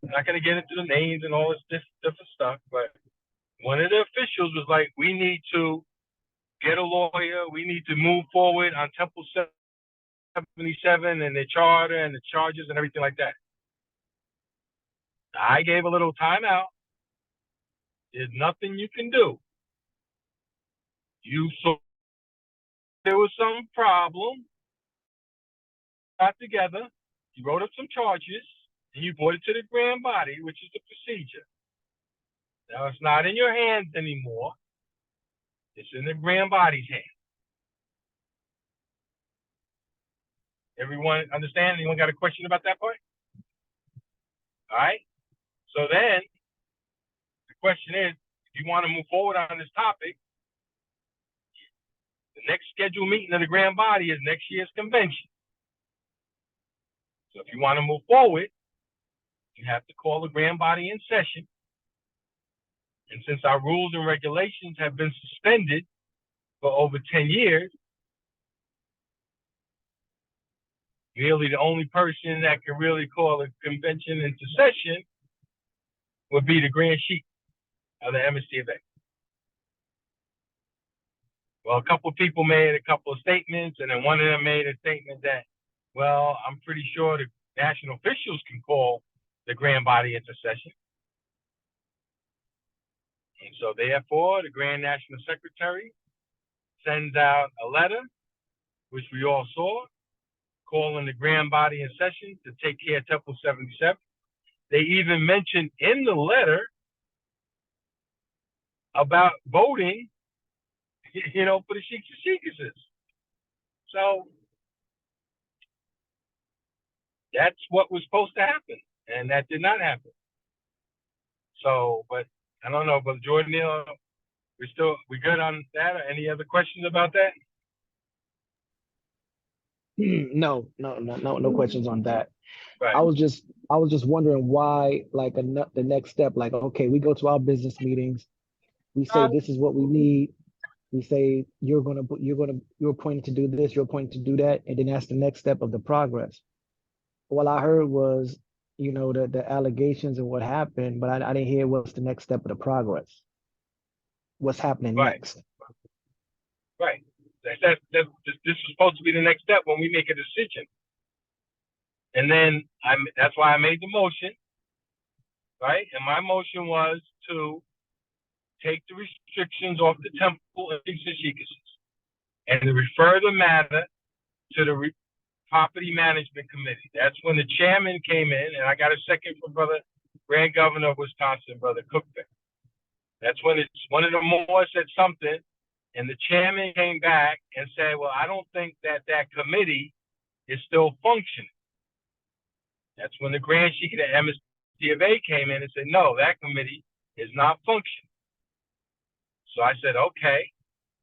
Speaker 3: I'm not going to get into the names and all this different stuff, but one of the officials was like, we need to get a lawyer. We need to move forward on Temple 77 and the charter and the charges and everything like that. I gave a little timeout. There's nothing you can do. You saw there was some problem. Got together. You wrote up some charges and you brought it to the grand body, which is the procedure. Now it's not in your hands anymore. It's in the grand body's hands. Everyone understand? Anyone got a question about that part? All right. So then the question is, if you want to move forward on this topic, the next scheduled meeting of the grand body is next year's convention. So if you want to move forward, you have to call the grand body in session. And since our rules and regulations have been suspended for over 10 years, really the only person that can really call a convention into session would be the Grand Sheik. of the MSTFA. Well, a couple of people made a couple of statements, and then one of them made a statement that, well, I'm pretty sure the national officials can call the grand body into session. And so therefore, the Grand National Secretary sends out a letter, which we all saw, calling the grand body in session to take care of Temple 77. They even mentioned in the letter about voting, you know, for the Sheiks and Sheikesses. So that's what was supposed to happen, and that did not happen. So, but I don't know, but Jordan, we good on that? Or any other questions about that?
Speaker 11: No questions on that.
Speaker 3: Right.
Speaker 11: I was just wondering why, like, the next step, like, okay, we go to our business meetings, we say this is what we need. We say you're appointed to do this, you're appointed to do that, and then that's the next step of the progress. What I heard was, you know, the allegations and what happened, but I didn't hear what's the next step of the progress. What's happening next?
Speaker 3: Right. This is supposed to be the next step when we make a decision. And then that's why I made the motion, right? And my motion was to take the restrictions off the temple and Sheikesses, and to refer the matter to the Property Management Committee. That's when the chairman came in, and I got a second from Brother Grand Governor of Wisconsin, Brother Cookbeck. That's when one of the Moors said something, and the chairman came back and said, well, I don't think that committee is still functioning. That's when the Grand Sheik of the MSTFA came in and said, no, that committee is not functioning. So I said, okay,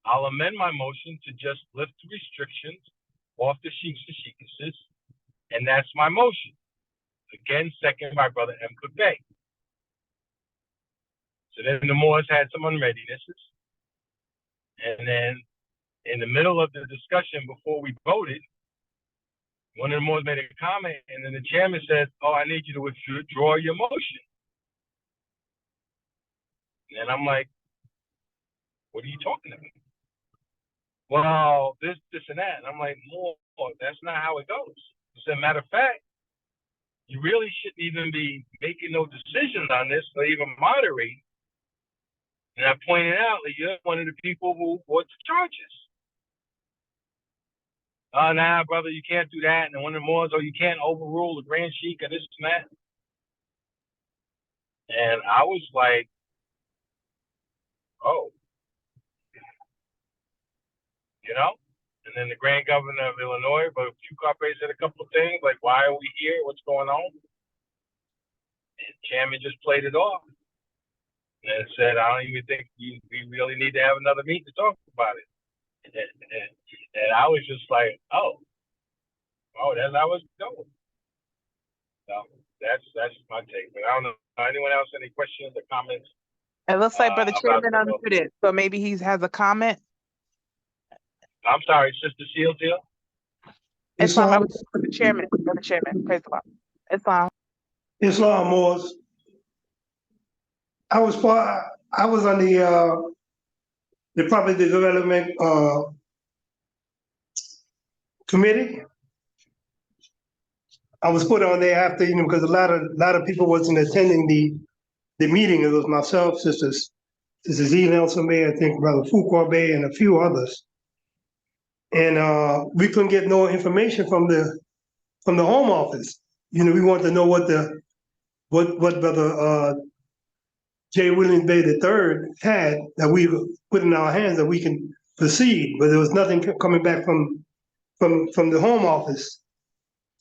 Speaker 3: I'll amend my motion to just lift the restrictions off the Sheiks and Sheikesses, and that's my motion. Again, second by Brother M. Cookbeck. So then the Moors had some unreadinesses. And then in the middle of the discussion before we voted, one of the Moors made a comment, and then the chairman said, oh, I need you to withdraw your motion. And I'm like, what are you talking about? Well, this, and that. And I'm like, Moor, that's not how it goes. As a matter of fact, you really shouldn't even be making no decisions on this or even moderating. And I pointed out that you're one of the people who brought the charges. Oh, nah, brother, you can't do that. And one of the Moors, you can't overrule the Grand Sheik or this and that. And I was like, oh, you know? And then the Grand Governor of Illinois, but Chukape said a couple of things, like, why are we here? What's going on? And Chairman just played it off. And said, I don't even think we really need to have another meeting to talk about it. And I was just like, oh, that's how it's going. So that's my take. But I don't know. Anyone else, any questions or comments?
Speaker 7: It looks like Brother Chairman unmuted, so maybe he has a comment.
Speaker 3: I'm sorry, Sister Shields here.
Speaker 7: It's fine, Brother Chairman. Brother Chairman, praise the Lord. It's fine.
Speaker 1: Islam Moors. I was on the property development committee. I was put on there after, because a lot of people wasn't attending the meeting. It was myself, Sister Z. Nelson Bay, I think Brother Fuqua Bay, and a few others. And we couldn't get no information from the Home Office. We wanted to know what Brother J. William Bay III had that we put in our hands that we can proceed, but there was nothing coming back from the Home Office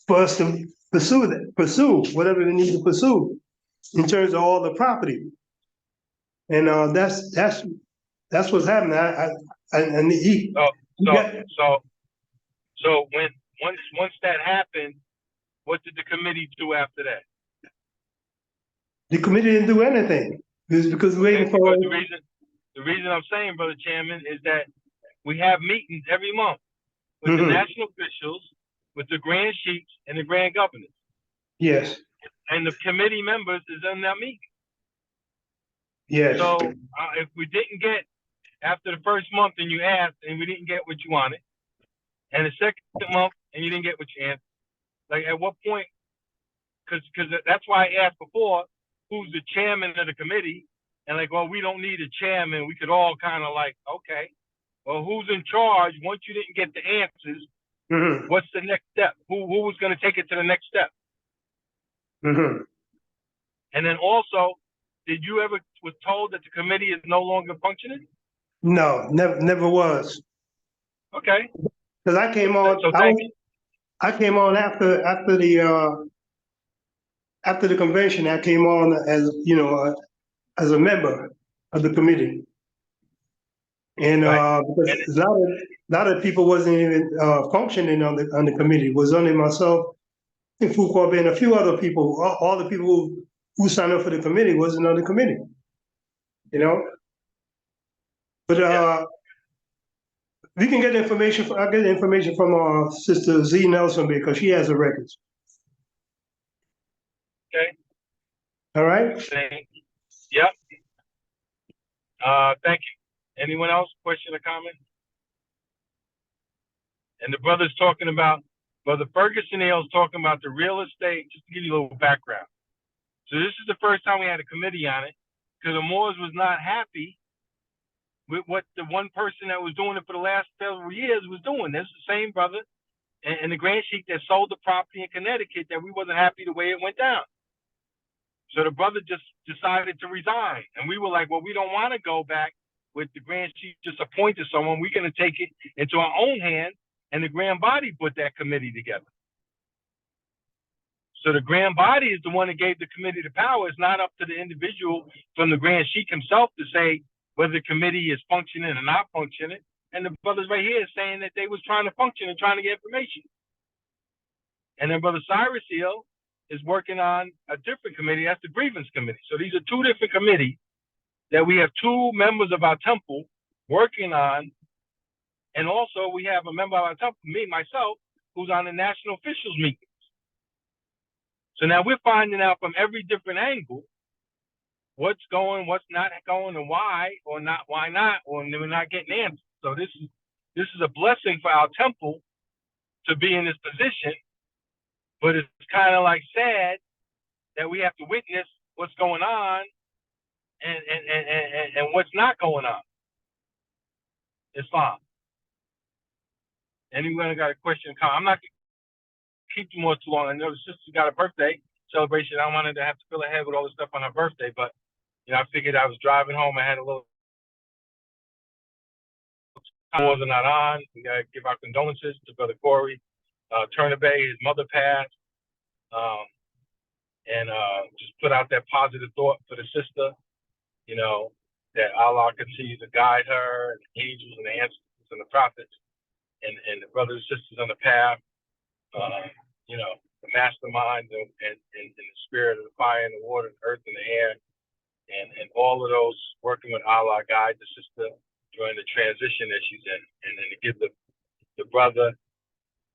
Speaker 1: for us to pursue whatever they need to pursue in terms of all the property. And that's what's happening.
Speaker 3: So when once that happened, what did the committee do after that?
Speaker 1: The committee didn't do anything. It's because we're waiting for.
Speaker 3: The reason I'm saying, Brother Chairman, is that we have meetings every month with the national officials, with the Grand Sheiks and the Grand Governors.
Speaker 1: Yes.
Speaker 3: And the committee members is in that meeting. Yes.
Speaker 13: So, if we didn't get, after the first month and you asked and we didn't get what you wanted, and the second month and you didn't get what you asked, like at what point, cause that's why I asked before, who's the chairman of the committee? And like, well, we don't need a chairman. We could all kind of like, okay, well, who's in charge? Once you didn't get the answers,
Speaker 1: Mhm.
Speaker 13: what's the next step? Who was going to take it to the next step?
Speaker 1: Mhm.
Speaker 13: And then also, did you ever was told that the committee is no longer functioning?
Speaker 1: No, never was.
Speaker 13: Okay,
Speaker 1: Cause I came on,
Speaker 13: so thank you.
Speaker 1: I came on after the convention. I came on as, as a member of the committee. And,
Speaker 13: Right.
Speaker 1: because a lot of people wasn't even, functioning on the committee. It was only myself and Fuqua and a few other people. All the people who signed up for the committee wasn't on the committee, you know? But, we can get information, I'll get information from our sister Z Nelson because she has the records.
Speaker 13: Okay.
Speaker 1: All right?
Speaker 13: Thank you. Yep. Thank you. Anyone else? Question or comment? And the brother's talking about, Brother Ferguson is talking about the real estate, just to give you a little background. So this is the first time we had a committee on it, because the Moors was not happy with what the one person that was doing it for the last several years was doing. This is the same brother and the Grand Sheik that sold the property in Connecticut that we wasn't happy the way it went down. So the brother just decided to resign. And we were like, well, we don't want to go back with the Grand Chief just appointed someone. We're going to take it into our own hands. And the Grand Body put that committee together. So the Grand Body is the one that gave the committee the power. It's not up to the individual from the Grand Sheik himself to say whether the committee is functioning or not functioning. And the brothers right here is saying that they was trying to function and trying to get information. And then Brother Cyrus Hill is working on a different committee. That's the grievance committee. So these are two different committees that we have two members of our temple working on. And also we have a member of our temple, me, myself, who's on the national officials meetings. So now we're finding out from every different angle what's going, what's not going, and why, or not, why not, or we're not getting answers. So this is a blessing for our temple to be in this position, but it's kind of like sad that we have to witness what's going on and what's not going on. Islam. Anyone got a question? I'm not gonna keep you more too long. I know the sister got a birthday celebration. I wanted to have to fill her head with all this stuff on her birthday, but I figured I was driving home. I had a little. I wasn't not on. We gotta give our condolences to Brother Corey Turnabay. His mother passed, and just put out that positive thought for the sister. That Allah continues to guide her, and the angels and the ancestors and the prophets, and the brothers and sisters on the path. The mastermind and the spirit of the fire and the water, and the earth and the air, and all of those working with Allah guide the sister during the transition that she's in, and then to give the brother,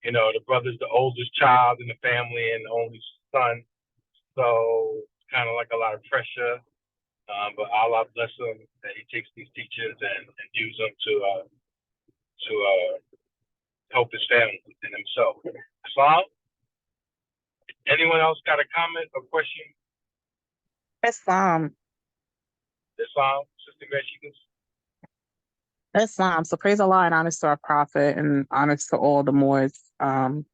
Speaker 13: the brother's the oldest child in the family and the only son, so it's kind of like a lot of pressure. But Allah bless him that he takes these teachings and use them to help his family and himself. Islam? Anyone else got a comment or question?
Speaker 7: Islam.
Speaker 13: Islam, Sister Grace, you can.
Speaker 7: Islam. So praise Allah and honors to our prophet and honors to all the Moors and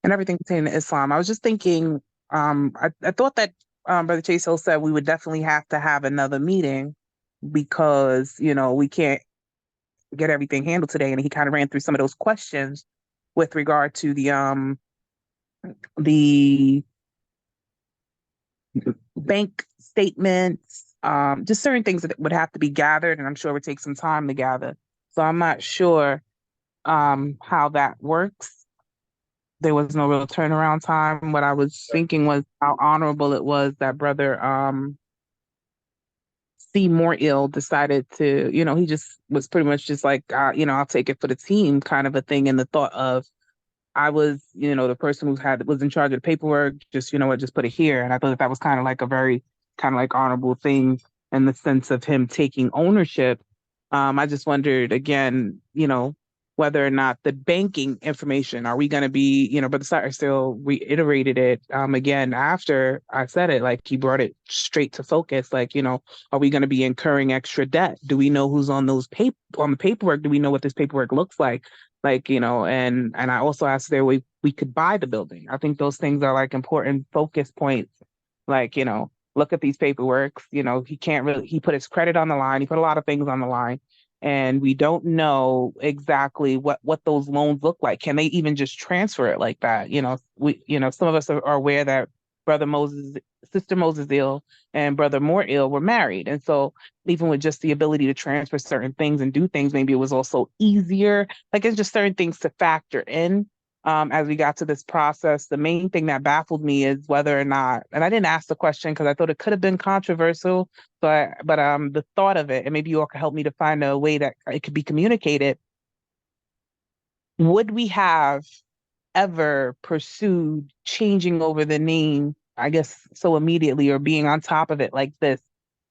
Speaker 7: everything pertaining to Islam. I was just thinking, I thought that Brother Chase Hill said we would definitely have to have another meeting because, we can't get everything handled today. And he kind of ran through some of those questions with regard to the bank statements, just certain things that would have to be gathered, and I'm sure it would take some time to gather. So I'm not sure how that works. There was no real turnaround time. What I was thinking was how honorable it was that Brother C. Moreill decided to, he just was pretty much just like, I'll take it for the team kind of a thing. And the thought of, I was, the person who was in charge of the paperwork, just, just put it here. And I thought that was kind of like a very kind of like honorable thing in the sense of him taking ownership. I just wondered again, whether or not the banking information, are we going to be, Brother Sutter still reiterated it again after I said it, like he brought it straight to focus, like, are we going to be incurring extra debt? Do we know who's on on the paperwork? Do we know what this paperwork looks like? Like, and I also asked there we could buy the building. I think those things are like important focus points. Like, look at these paperworks, he put his credit on the line, he put a lot of things on the line, and we don't know exactly what those loans look like. Can they even just transfer it like that? Some of us are aware that Sister Moses Ill and Brother Moore Ill were married. And so even with just the ability to transfer certain things and do things, maybe it was also easier. Like it's just certain things to factor in as we got to this process. The main thing that baffled me is whether or not, and I didn't ask the question because I thought it could have been controversial, but the thought of it, and maybe you all could help me to find a way that it could be communicated. Would we have ever pursued changing over the name, I guess, so immediately, or being on top of it like this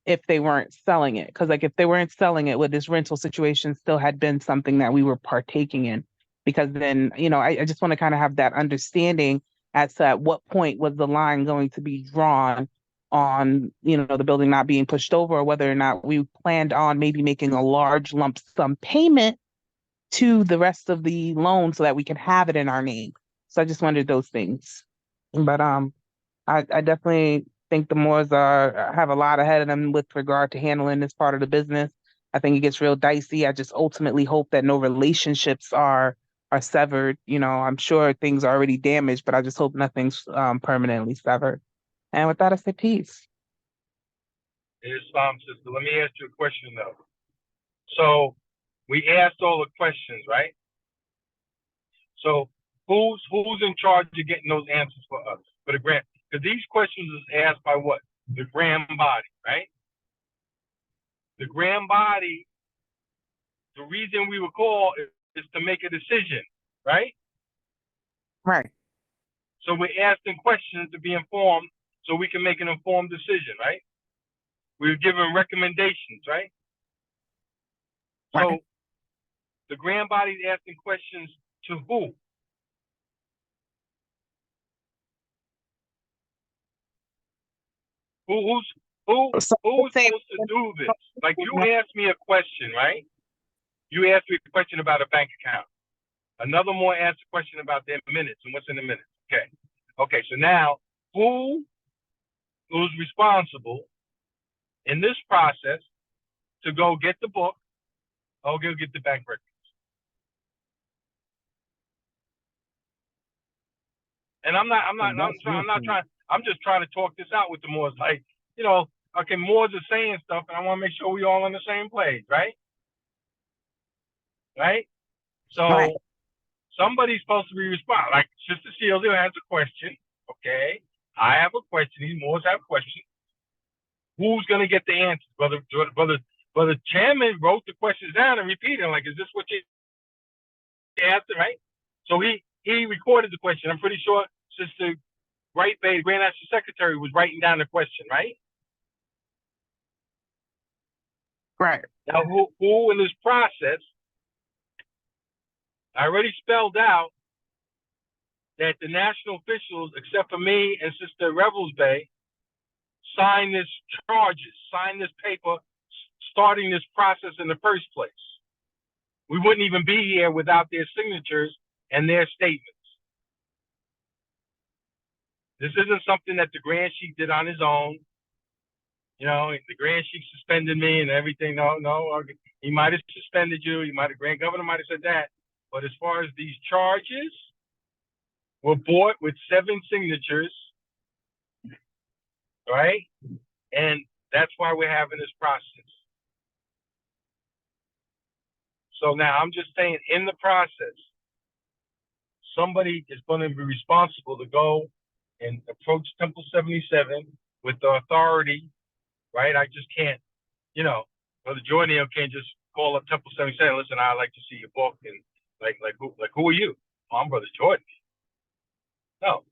Speaker 7: if they weren't selling it? Because like if they weren't selling it, would this rental situation still had been something that we were partaking in? Because then, I just want to kind of have that understanding as to at what point was the line going to be drawn on, the building not being pushed over, or whether or not we planned on maybe making a large lump sum payment to the rest of the loan so that we can have it in our name. So I just wondered those things. But I definitely think the Moors have a lot ahead of them with regard to handling this part of the business. I think it gets real dicey. I just ultimately hope that no relationships are severed. I'm sure things are already damaged, but I just hope nothing's permanently severed. And with that, I say peace.
Speaker 13: Islam sister, let me ask you a question though. So we asked all the questions, right? So who's in charge of getting those answers for us, for the grant? Because these questions is asked by what? The grand body, right? The grand body, the reason we were called is to make a decision, right?
Speaker 7: Right.
Speaker 13: So we're asking questions to be informed so we can make an informed decision, right? We're giving recommendations, right? So the grand body is asking questions to who? Who's supposed to do this? Like you asked me a question, right? You asked me a question about a bank account. Another more asked a question about their minutes and what's in the minutes. Okay. So now who's responsible in this process to go get the book or go get the bank records? And I'm just trying to talk this out with the Moors. Like, okay, Moors are saying stuff, and I want to make sure we all on the same page, right? Right? So somebody's supposed to be responding. Like Sister Celia has a question. Okay. I have a question. These Moors have questions. Who's gonna get the answers? Brother Chairman wrote the questions down and repeated them. Like, is this what you asked, right? So he recorded the question. I'm pretty sure Sister Right Bay, Grand National Secretary, was writing down the question, right?
Speaker 7: Right.
Speaker 13: Now, who in this process, I already spelled out that the national officials, except for me and Sister Revels Bay, sign this paper, starting this process in the first place. We wouldn't even be here without their signatures and their statements. This isn't something that the Grand Sheik did on his own. The Grand Sheik suspended me and everything. No, he might have suspended you. The Grand Governor might have said that. But as far as these charges were bought with 7 signatures, right? And that's why we're having this process. So now I'm just saying, in the process, somebody is going to be responsible to go and approach Temple 77 with the authority, right? I just can't, Brother Jordan can't just call up Temple 77. Listen, I'd like to see your book, and who are you? Oh, I'm Brother Jordan. No,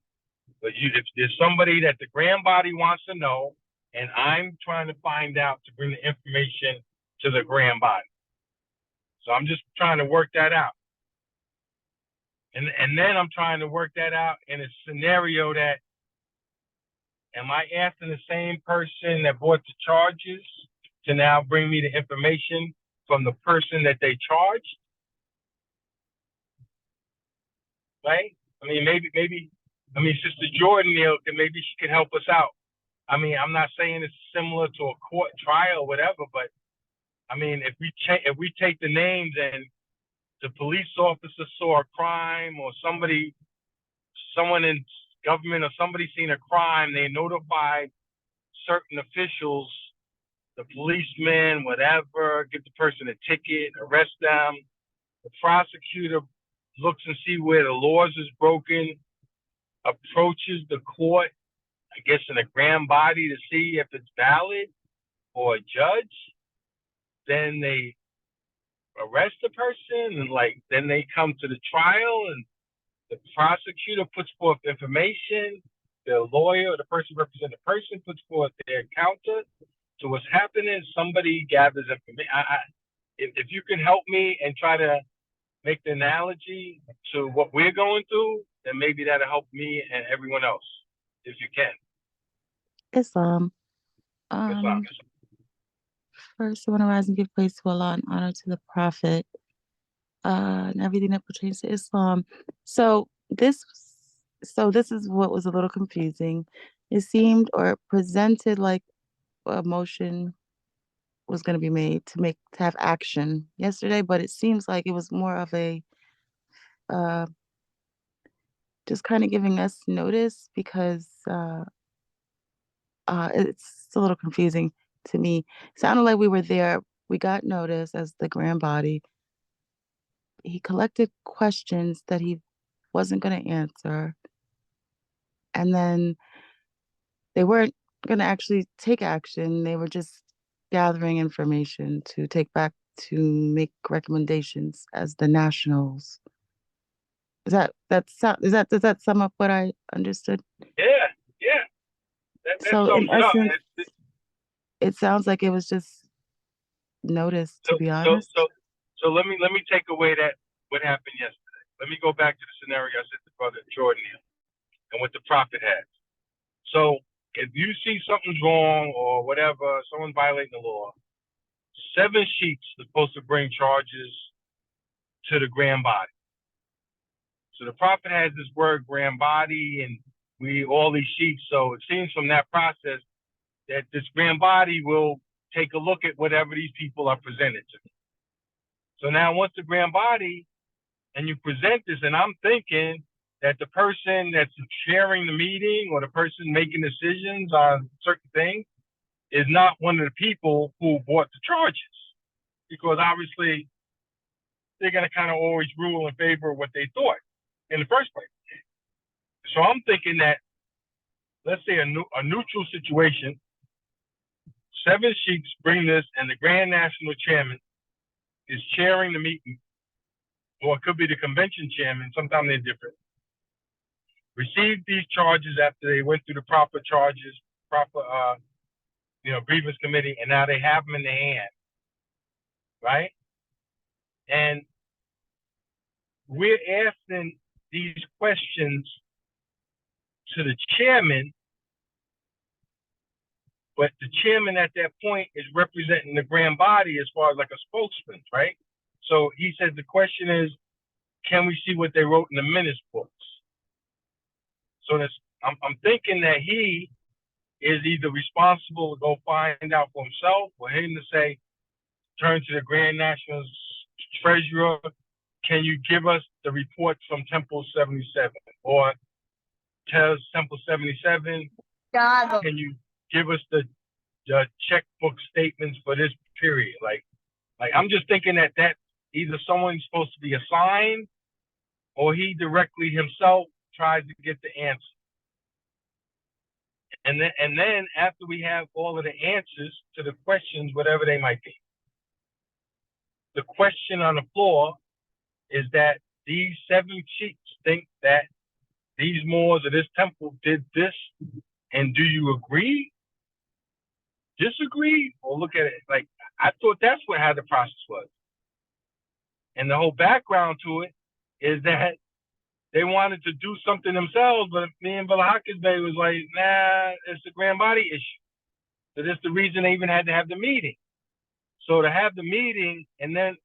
Speaker 13: but if there's somebody that the grand body wants to know, and I'm trying to find out to bring the information to the grand body. So I'm just trying to work that out. And then I'm trying to work that out in a scenario that, am I asking the same person that brought the charges to now bring me the information from the person that they charged? Right? I mean, maybe, Sister Jordan, maybe she could help us out. I mean, I'm not saying it's similar to a court trial or whatever, but I mean, if we take the names and the police officer saw a crime, or someone in government or somebody seen a crime, they notified certain officials, the policeman, whatever, give the person a ticket, arrest them. The prosecutor looks and see where the laws is broken, approaches the court, I guess in a grand body to see if it's valid, or a judge. Then they arrest the person, and then they come to the trial, and the prosecutor puts forth information. The lawyer, or the person representing the person, puts forth their counter to what's happening. Somebody gathers information. If you can help me and try to make the analogy to what we're going through, then maybe that'll help me and everyone else, if you can.
Speaker 10: Islam.
Speaker 13: Islam.
Speaker 10: First, I want to rise and give praise to Allah and honor to the Prophet, and everything that pertains to Islam. So this is what was a little confusing. It seemed or presented like a motion was going to be made to have action yesterday, but it seems like it was more of a just kind of giving us notice, because it's a little confusing to me. It sounded like we were there. We got notice as the grand body. He collected questions that he wasn't going to answer. And then they weren't going to actually take action. They were just gathering information to take back to make recommendations as the nationals. Does that sum up what I understood?
Speaker 13: Yeah. That
Speaker 10: So
Speaker 13: sums
Speaker 10: in
Speaker 13: it up.
Speaker 10: essence, it sounds like it was just notice, to be honest.
Speaker 13: So let me take away that what happened yesterday. Let me go back to the scenario I said to Brother Jordan and what the Prophet had. So if you see something's wrong or whatever, someone violating the law, 7 sheets are supposed to bring charges to the grand body. So the Prophet has this word grand body, and all these sheets. So it seems from that process that this grand body will take a look at whatever these people are presented to. So now once the grand body, and you present this, and I'm thinking that the person that's chairing the meeting or the person making decisions on certain things is not one of the people who brought the charges, because obviously they're going to kind of always rule in favor of what they thought in the first place. So I'm thinking that, let's say a neutral situation, 7 sheets bring this, and the Grand National Chairman is chairing the meeting, or it could be the convention chairman, sometimes they're different, received these charges after they went through the proper charges, grievance committee, and now they have them in their hand, right? And we're asking these questions to the chairman, but the chairman at that point is representing the grand body as far as like a spokesman, right? So he said the question is, can we see what they wrote in the minutes books? So I'm thinking that he is either responsible to go find out for himself, or him to say, turn to the Grand National Treasurer, can you give us the reports from Temple 77? Or tells Temple 77, can you give us the checkbook statements for this period? Like I'm just thinking that either someone's supposed to be assigned, or he directly himself tries to get the answer. And then after we have all of the answers to the questions, whatever they might be, the question on the floor is that these 7 sheets think that these Moors of this temple did this, and do you agree? disagree or look at it like I thought that's what how the process was. And the whole background to it is that they wanted to do something themselves, but me and Brother Hawkins Bay was like, nah, it's a grand body issue. So that's the reason they even had to have the meeting. So to have the meeting, and then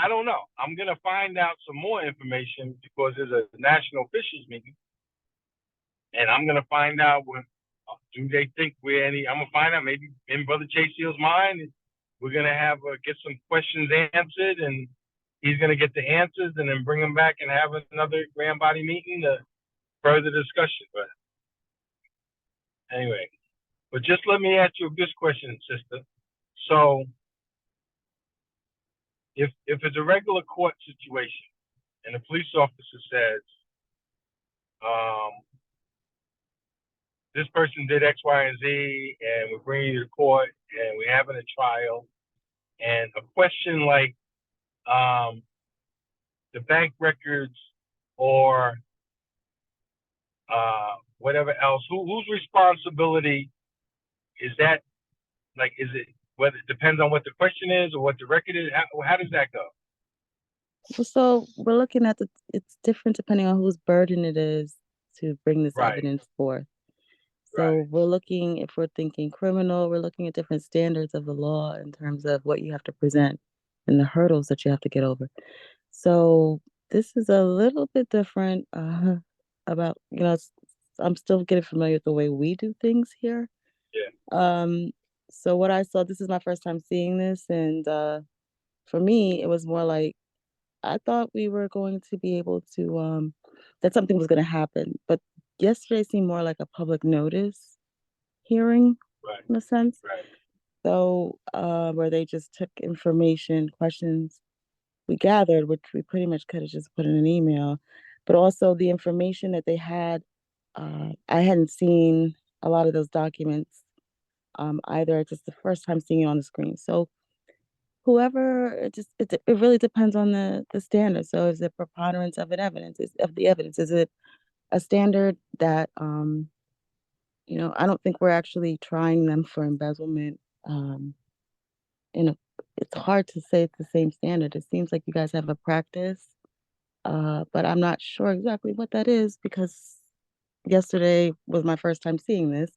Speaker 13: I don't know. I'm gonna find out some more information because there's a national officials meeting, and I'm gonna find out what do they think we're any. I'm gonna find out maybe in Brother Chase Seal's mind, we're gonna have get some questions answered, and he's gonna get the answers, and then bring them back and have another grand body meeting to further discussion. But anyway, but just let me ask you this question, sister. So if it's a regular court situation and the police officer says, this person did X, Y, and Z, and we're bringing you to court, and we're having a trial, and a question like the bank records or whatever else, whose responsibility is that? Like, is it whether it depends on what the question is or what the record is? How does that go?
Speaker 10: So we're looking at it's different depending on whose burden it is to bring this
Speaker 13: Right.
Speaker 10: evidence forth. So we're looking, if we're thinking criminal, we're looking at different standards of the law in terms of what you have to present and the hurdles that you have to get over. So this is a little bit different about, I'm still getting familiar with the way we do things here.
Speaker 13: Yeah.
Speaker 10: So what I saw, this is my first time seeing this, and for me, it was more like I thought we were going to be able to that something was going to happen, but yesterday seemed more like a public notice hearing in a sense.
Speaker 13: Right.
Speaker 10: So where they just took information, questions we gathered, which we pretty much could have just put in an email, but also the information that they had, I hadn't seen a lot of those documents either. It's just the first time seeing it on the screen. So whoever, it really depends on the standard. So is it preponderance of the evidence? Is it a standard that I don't think we're actually trying them for embezzlement. It's hard to say it's the same standard. It seems like you guys have a practice, but I'm not sure exactly what that is because yesterday was my first time seeing this,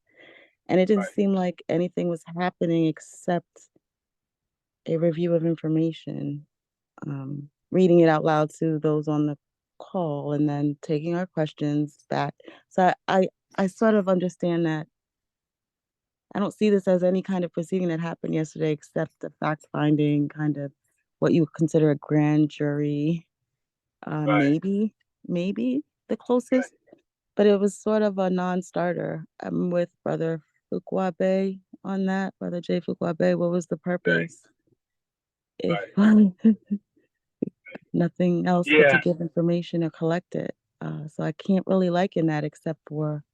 Speaker 10: and it didn't seem like anything was happening except a review of information, reading it out loud to those on the call, and then taking our questions back. So I sort of understand that. I don't see this as any kind of proceeding that happened yesterday, except the fact finding, kind of what you would consider a grand jury, maybe the closest, but it was sort of a non-starter. I'm with Brother Fuquabe on that, Brother J. Fuquabe. What was the purpose? If nothing else but to give information or collect it. So I can't really liken that except for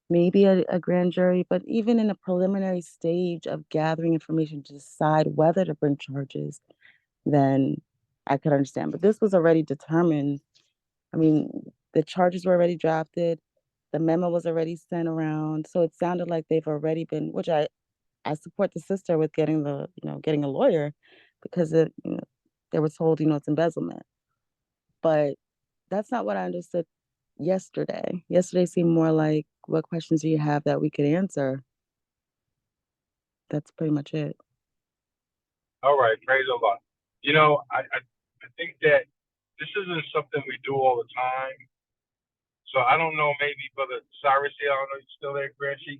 Speaker 10: maybe a grand jury, but even in a preliminary stage of gathering information to decide whether to bring charges, then I could understand. But this was already determined. I mean, the charges were already drafted, the memo was already sent around. So it sounded like they've already been, which I support the sister with getting getting a lawyer because they were told, it's embezzlement. But that's not what I understood yesterday. Yesterday seemed more like, what questions do you have that we could answer? That's pretty much it.
Speaker 13: All right, praise the Lord. I think that this isn't something we do all the time. So I don't know, maybe Brother Cyrus here, I don't know, you still there, Grand Chief?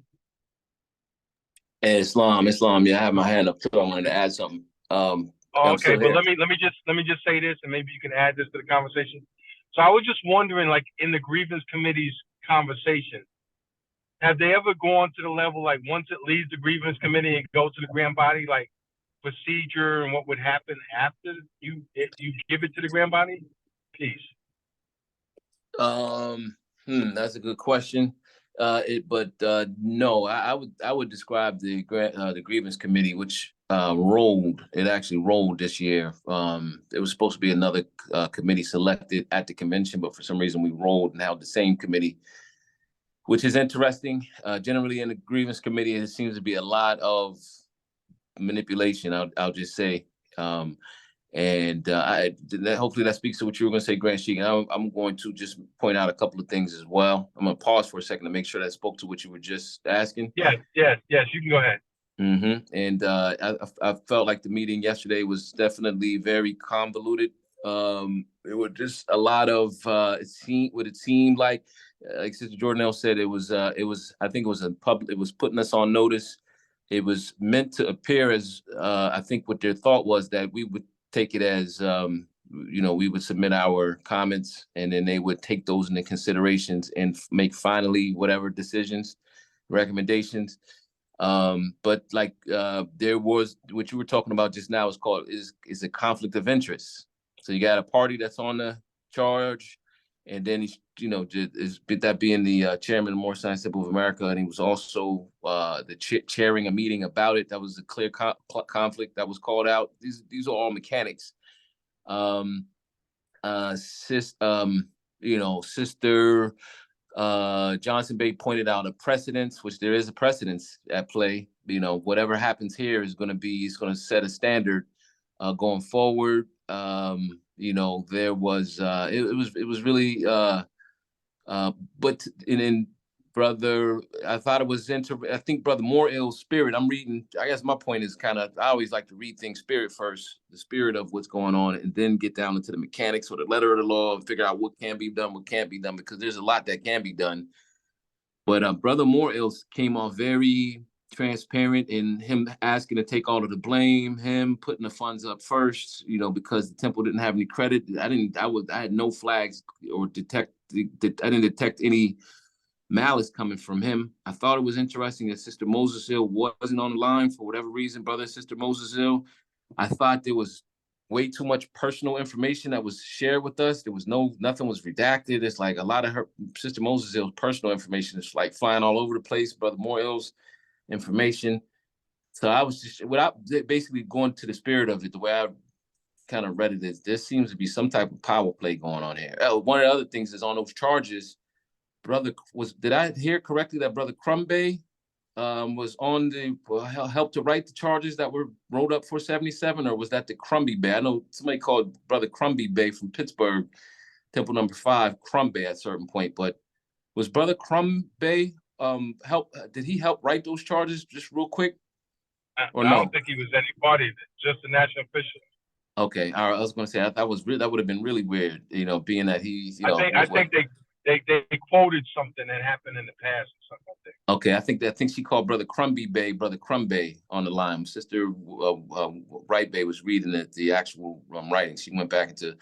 Speaker 12: Hey, Islam. Yeah, I have my hand up too. I wanted to add something.
Speaker 13: Okay, but let me just say this, and maybe you can add this to the conversation. So I was just wondering, like in the grievance committee's conversation, have they ever gone to the level like once it leaves the grievance committee and goes to the grand body, like procedure and what would happen after you give it to the grand body? Please.
Speaker 12: That's a good question. No, I would describe the grievance committee, which rolled. It actually rolled this year. It was supposed to be another committee selected at the convention, but for some reason we rolled and held the same committee which is interesting. Generally in the grievance committee, there seems to be a lot of manipulation, I'll just say. Hopefully that speaks to what you were going to say, Grant Sheik. I'm going to just point out a couple of things as well. I'm going to pause for a second to make sure that spoke to what you were just asking.
Speaker 13: Yes, you can go ahead.
Speaker 12: And I felt like the meeting yesterday was definitely very convoluted. It was just a lot of it seemed like Sister Jordanelle said, it was I think it was it was putting us on notice. It was meant to appear as I think what their thought was that we would take it as we would submit our comments and then they would take those into considerations and make finally whatever decisions, recommendations. But like there was what you were talking about just now is a conflict of interest. So you got a party that's on the charge, and then he's that being the chairman of More Science Temple of America, and he was also chairing a meeting about it. That was a clear conflict that was called out. These are all mechanics. Sister Johnson Bay pointed out a precedence, which there is a precedence at play. Whatever happens here is going to set a standard going forward. There was it was really but in brother, I thought it was I think Brother Moreill's spirit. I'm reading. I guess my point is I always like to read things spirit first, the spirit of what's going on, and then get down into the mechanics or the letter of the law and figure out what can be done, what can't be done, because there's a lot that can be done. But Brother Moreill's came off very transparent in him asking to take all of the blame, him putting the funds up first, because the temple didn't have any credit. I had no flags or I didn't detect any malice coming from him. I thought it was interesting that Sister Moses Hill wasn't on the line for whatever reason, Brother and Sister Moses Hill. I thought there was way too much personal information that was shared with us. There was nothing was redacted. It's like a lot of her Sister Moses Hill's personal information is like flying all over the place. Brother Morill's information. So I was just, without basically going to the spirit of it, the way I kind of read it is there seems to be some type of power play going on here. One of the other things is on those charges, did I hear correctly that Brother Crumbay was on the helped to write the charges that were wrote up for 77, or was that the Crumby Bay? I know somebody called Brother Crumby Bay from Pittsburgh, Temple number 5, Crumbay at a certain point, but was Brother Crumbay did he help write those charges just real quick? Or no?
Speaker 13: I don't think he was any party, just a national official.
Speaker 12: Okay, all right. I was going to say that would have been really weird, being that he's
Speaker 13: I think they quoted something that happened in the past or something like that.
Speaker 12: Okay, I think she called Brother Crumby Bay, Brother Crumbay on the line. Sister Wright Bay was reading the actual writing. She went back into,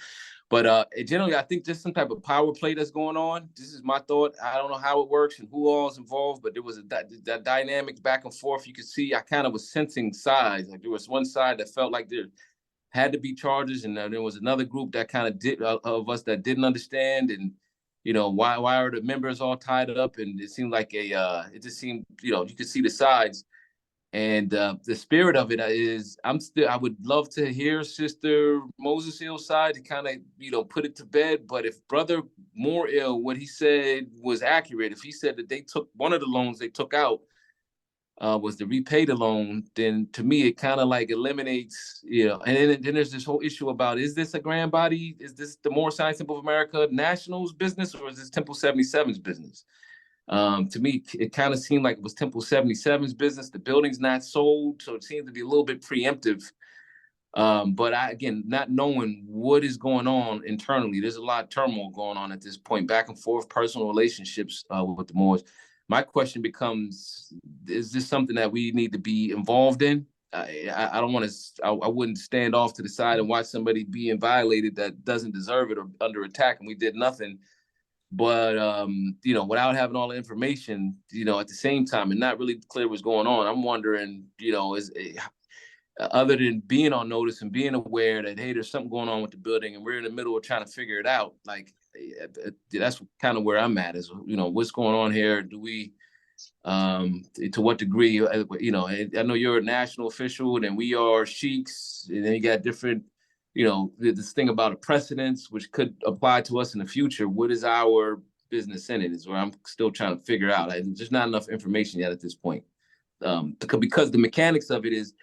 Speaker 12: but generally I think there's some type of power play that's going on. This is my thought. I don't know how it works and who all is involved, but there was that dynamic back and forth. You could see I kind of was sensing sides. Like there was one side that felt like there had to be charges, and there was another group that kind of of us that didn't understand, and why are the members all tied up? And it seemed like it just seemed, you could see the sides. And the spirit of it is, I would love to hear Sister Moses Hill's side to kind of, put it to bed. But if Brother Moreill, what he said was accurate, if he said that they took one of the loans they took out was to repay the loan, then to me, it kind of like eliminates, and then there's this whole issue about, is this a grand body? Is this the More Science Temple of America National's business, or is this Temple 77's business? To me, it kind of seemed like it was Temple 77's business. The building's not sold, so it seems to be a little bit preemptive. But again, not knowing what is going on internally, there's a lot of turmoil going on at this point, back and forth, personal relationships with the Moors. My question becomes, is this something that we need to be involved in? I don't want to, I wouldn't stand off to the side and watch somebody being violated that doesn't deserve it or under attack and we did nothing. But, without having all the information, at the same time and not really clear what's going on, I'm wondering, other than being on notice and being aware that, hey, there's something going on with the building and we're in the middle of trying to figure it out, like, that's kind of where I'm at is, what's going on here? Do we, to what degree, I know you're a national official and we are sheiks, and then you got different, this thing about a precedence, which could apply to us in the future. What is our business in it is where I'm still trying to figure out. There's just not enough information yet at this point. Because the mechanics of it is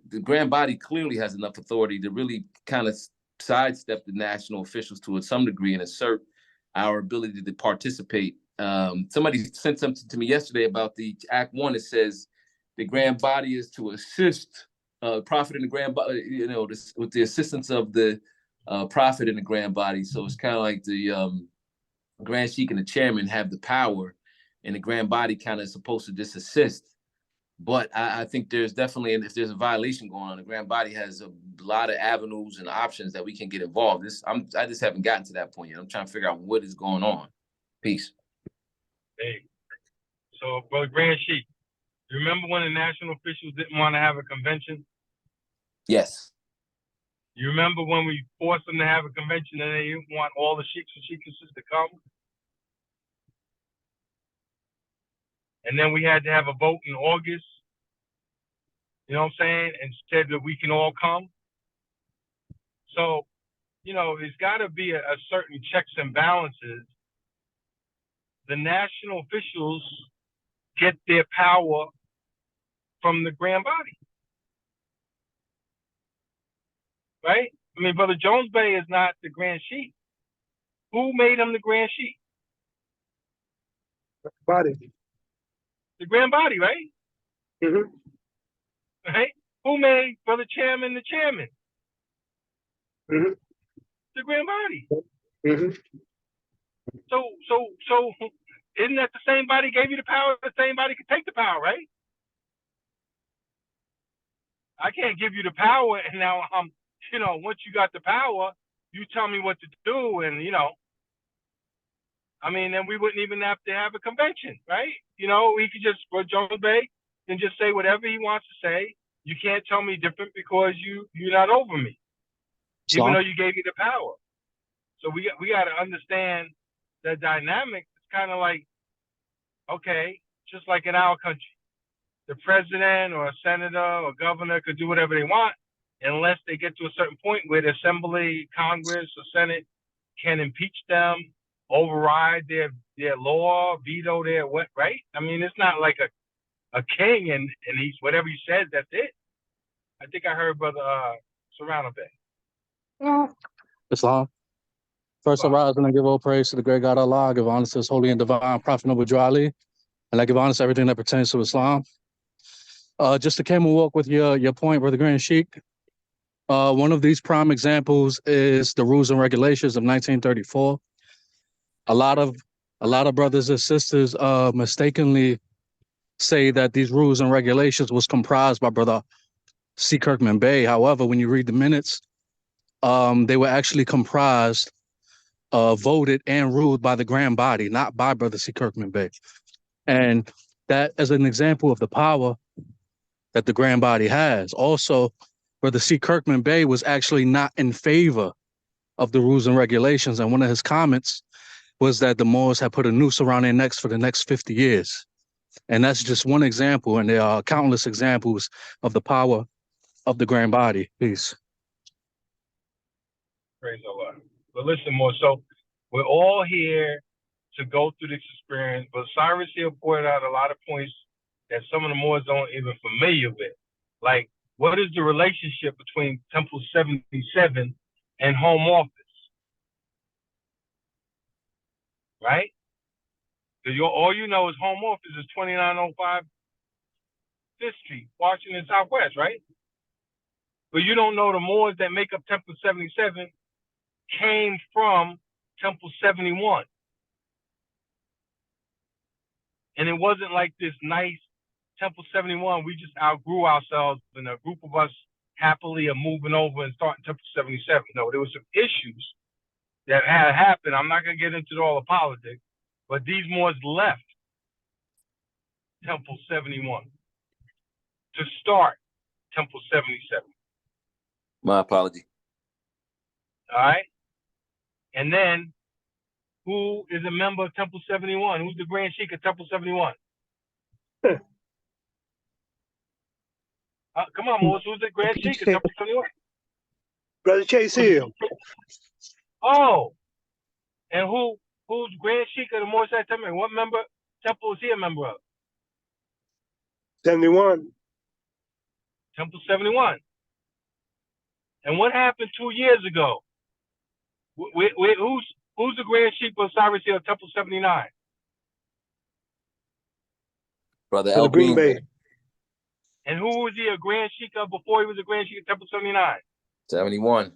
Speaker 12: the grand body clearly has enough authority to really kind of sidestep the national officials to some degree and assert our ability to participate. Somebody sent something to me yesterday about the Act 1. It says the grand body is to assist prophet in the grand body, with the assistance of the prophet in the grand body. So it's kind of like the grand sheik and the chairman have the power, and the grand body kind of supposed to just assist. But I think there's definitely, and if there's a violation going on, the grand body has a lot of avenues and options that we can get involved. I just haven't gotten to that point yet. I'm trying to figure out what is going on. Peace.
Speaker 13: Hey, so Brother Grand Sheik, you remember when the national officials didn't want to have a convention?
Speaker 12: Yes.
Speaker 13: You remember when we forced them to have a convention and they didn't want all the sheiks and sheikesses to come? And then we had to have a vote in August, you know what I'm saying, and said that we can all come. So, there's got to be a certain checks and balances. The national officials get their power from the grand body, right? I mean, Brother Jones Bay is not the grand sheik. Who made him the grand sheik?
Speaker 1: Body.
Speaker 13: The grand body, right?
Speaker 1: Mm-hmm.
Speaker 13: Right? Who made Brother Chairman the chairman?
Speaker 1: Mm-hmm.
Speaker 13: The grand body.
Speaker 1: Mm-hmm.
Speaker 13: So isn't that the same body gave you the power? The same body could take the power, right? I can't give you the power, and now once you got the power, you tell me what to do, and then we wouldn't even have to have a convention, right? We could just, Jones Bay can just say whatever he wants to say. You can't tell me different because you're not over me, even though you gave me the power. So we got to understand the dynamic. It's kind of like, okay, just like in our country, the president or a senator or governor could do whatever they want unless they get to a certain point where the assembly, Congress, or Senate can impeach them, override their law, veto their what, right? I mean, it's not like a king and he's whatever he says, that's it. I think I heard Brother Serrano say.
Speaker 6: Islam. First, I rise and I give all praise to the great God Allah. I give honor to His holy and divine Prophet Noble Ali, and I give honor to everything that pertains to Islam. Just to came and walk with your point, Brother Grand Sheik. One of these prime examples is the rules and regulations of 1934. A lot of brothers and sisters mistakenly say that these rules and regulations was comprised by Brother C. Kirkman Bey. However, when you read the minutes, they were actually comprised, voted and ruled by the grand body, not by Brother C. Kirkman Bey. And that as an example of the power that the grand body has. Also, Brother C. Kirkman Bey was actually not in favor of the rules and regulations. And one of his comments was that the Moors had put a noose around their necks for the next 50 years. And that's just one example. And there are countless examples of the power of the grand body. Peace.
Speaker 13: Praise Allah. But listen more, so we're all here to go through this experience, but Cyrus here pointed out a lot of points that some of the Moors aren't even familiar with. Like, what is the relationship between Temple 77 and Home Office? Right? Because all you know is Home Office is 2905 5th Street, Washington Southwest, right? But you don't know the Moors that make up Temple 77 came from Temple 71. And it wasn't like this nice Temple 71, we just outgrew ourselves and a group of us happily are moving over and starting Temple 77. No, there were some issues that had happened. I'm not going to get into all the politics, but these Moors left Temple 71 to start Temple 77.
Speaker 12: My apology.
Speaker 13: All right? And then, who is a member of Temple 71? Who's the Grand Sheik of Temple 71? Come on, Moors. Who's the Grand Sheik of Temple 71?
Speaker 1: Brother Chase Hill.
Speaker 13: Oh, and who who's Grand Sheik of the Morriside Temple, and what temple is he a member of?
Speaker 14: 71.
Speaker 13: Temple 71. And what happened 2 years ago? Who's the Grand Sheik of Cyrus Hill, Temple 79?
Speaker 12: Brother
Speaker 14: To the
Speaker 12: L.
Speaker 14: Green Bay.
Speaker 13: And who was he a Grand Sheik of before he was a Grand Sheik of Temple 79?
Speaker 12: 71.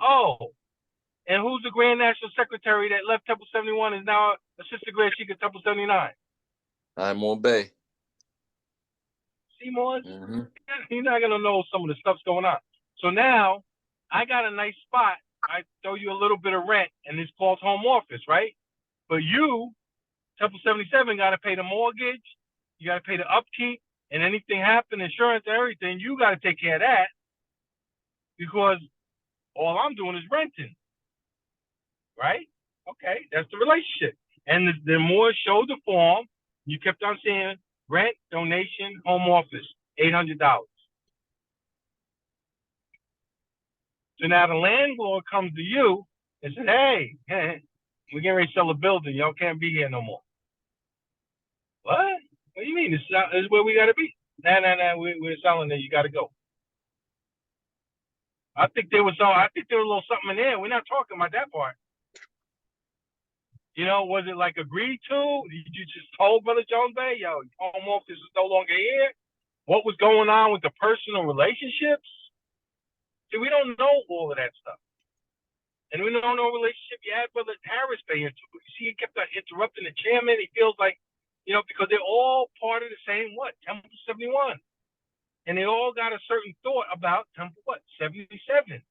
Speaker 13: Oh, and who's the Grand National Secretary that left Temple 71 and is now Assistant Grand Sheik of Temple 79?
Speaker 12: I'm on Bay.
Speaker 13: Seymour?
Speaker 12: Mm-hmm.
Speaker 13: You're not gonna know some of the stuff's going on. So now I got a nice spot. I throw you a little bit of rent, and it's called home office, right? But you, Temple 77, got to pay the mortgage. You got to pay the upkeep, and anything happen, insurance, everything. You got to take care of that because all I'm doing is renting, right? Okay, that's the relationship. And the more showed the form, you kept on saying rent, donation, home office, $800. So now the landlord comes to you and says, hey, we're getting ready to sell a building. Y'all can't be here no more. What? What do you mean? This is where we got to be. Nah, we're selling it. You got to go. I think there was a little something in there. We're not talking about that part. You know, was it like agreed to? Did you just told Brother Jones Bay, yo, home office is no longer here? What was going on with the personal relationships? See, we don't know all of that stuff. And we don't know relationship you had Brother Harris Bay into. You see, he kept interrupting the chairman. He feels like, you know, because they're all part of the same Temple 71. And they all got a certain thought about Temple 77.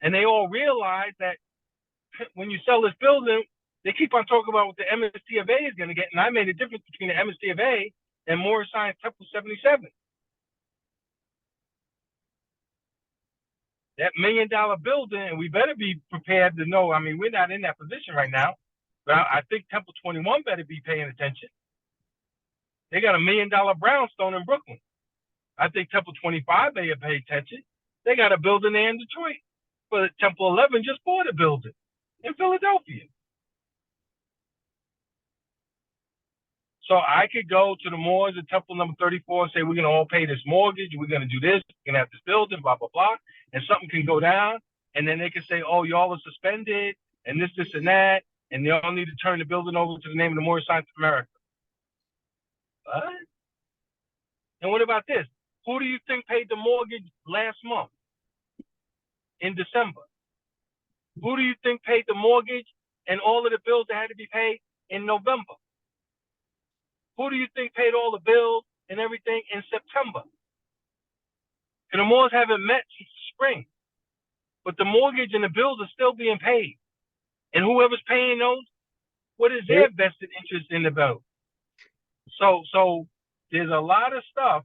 Speaker 13: And they all realize that when you sell this building, they keep on talking about what the MST of A is going to get. And I made a difference between the MST of A and Morris Science Temple 77. That $1 million building, and we better be prepared to know. I mean, we're not in that position right now, but I think Temple 21 better be paying attention. They got $1 million brownstone in Brooklyn. I think Temple 25 better pay attention. They got a building there in Detroit. But Temple 11 just bought a building in Philadelphia. So I could go to the Moors at Temple number 34 and say, we're going to all pay this mortgage. We're going to do this. We're going to have this building, blah, blah, blah. And something can go down. And then they can say, oh, y'all are suspended and this, and that. And they all need to turn the building over to the name of the Moorish Science of America. What? And what about this? Who do you think paid the mortgage last month in December? Who do you think paid the mortgage and all of the bills that had to be paid in November? Who do you think paid all the bills and everything in September? And the Moors haven't met since spring, but the mortgage and the bills are still being paid. And whoever's paying those, what is their vested interest in the bill? So there's a lot of stuff.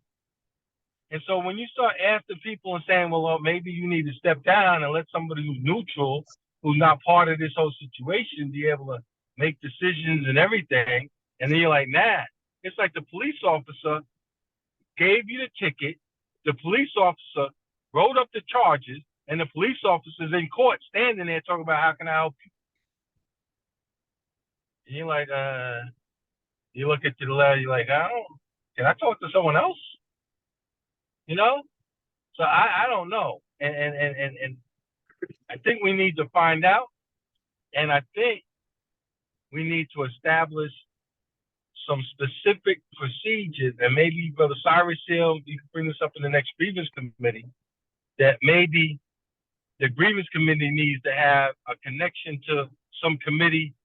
Speaker 13: And so when you start asking people and saying, well, maybe you need to step down and let somebody who's neutral, who's not part of this whole situation, be able to make decisions and everything. And then you're like, nah. It's like the police officer gave you the ticket, the police officer wrote up the charges, and the police officer's in court standing there talking about how can I help you? And you're like, you look at the left, you're like, can I talk to someone else? You know? So I don't know. And I think we need to find out. And I think we need to establish some specific procedures, and maybe Brother Cyrus Hill, you can bring this up in the next grievance committee, that maybe the grievance committee needs to have a connection to some committee.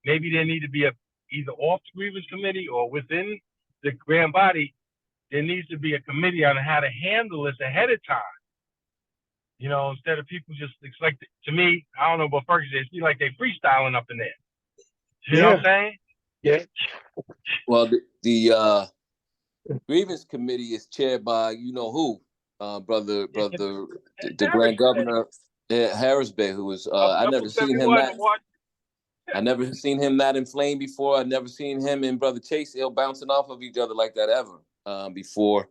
Speaker 13: Maybe there need to be either off the grievance committee or within the grand body, there needs to be a committee on how to handle this ahead of time. You know, instead of people just, it's like, to me, I don't know about Ferguson, it's like they freestyling up in there. You know what I'm saying?
Speaker 14: Yeah.
Speaker 12: Well, the grievance committee is chaired by you know who, brother, the Grand Governor Harris Bay, who was I never seen him that. I never seen him that inflamed before. I never seen him and Brother Chase Hill bouncing off of each other like that ever before.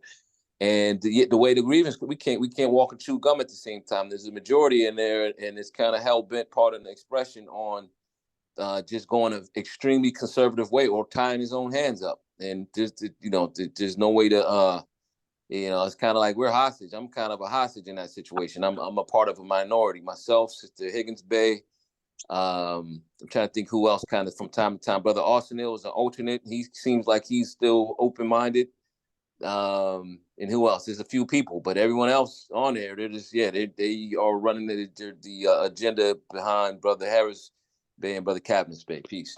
Speaker 12: And the way the grievance, we can't walk and chew gum at the same time. There's a majority in there, and it's kind of hell bent, part of the expression, on just going an extremely conservative way or tying his own hands up. And there's no way to it's kind of like we're hostage. I'm kind of a hostage in that situation. I'm a part of a minority myself. Sister Higgins Bay. I'm trying to think who else kind of from time to time. Brother Austin Hill is an alternate. He seems like he's still open-minded. And who else? There's a few people, but everyone else on there, they're just they are running the agenda behind Brother Harris Bay and Brother Cabinets Bay. Peace.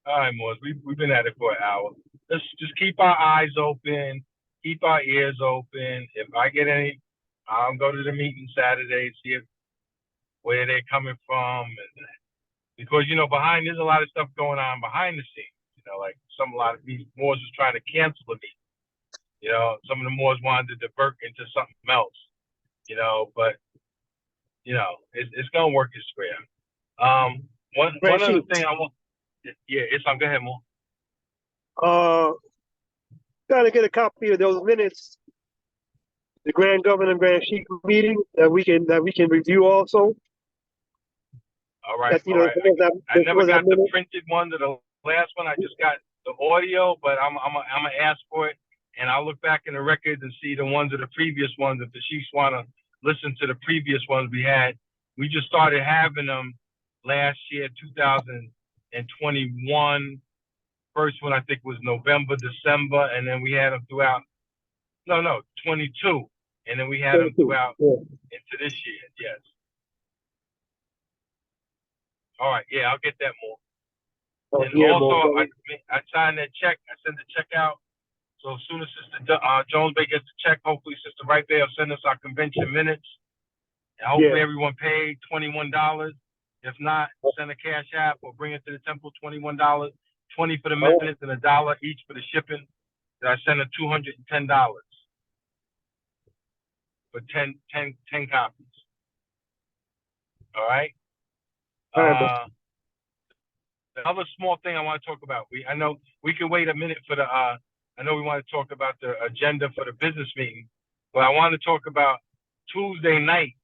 Speaker 13: All right, Morris, we've been at it for an hour. Let's just keep our eyes open, keep our ears open. If I get any, I'll go to the meeting Saturday, see where they're coming from, and because behind there's a lot of stuff going on behind the scenes. Like a lot of these Moors was trying to cancel the meeting. Some of the Moors wanted to divert into something else. But it's gonna work its way out. One other thing I want. Yeah, it's on. Go ahead, Mo.
Speaker 1: Gotta get a copy of those minutes, the Grand Governor and Grand Sheik meeting that we can review also.
Speaker 13: All right. I never got the printed one to the last one. I just got the audio, but I'm gonna ask for it, and I'll look back in the records and see the ones of the previous ones. If the Sheiks want to listen to the previous ones we had, we just started having them last year, 2021. First one I think was November, December, and then we had them throughout. No, 22, and then we had them throughout into this year. Yes. All right. Yeah, I'll get that more. And also, I signed that check. I sent the check out. So as soon as Sister Jones Bay gets the check, hopefully Sister Right Bay will send us our convention minutes. And hopefully everyone paid $21. If not, send a cash app or bring it to the temple, $21, $20 for the minutes and $1 each for the shipping. Then I send her $210 for 10 copies. All right. The other small thing I want to talk about. I know we can wait a minute for the. I know we want to talk about the agenda for the business meeting, but I want to talk about Tuesday night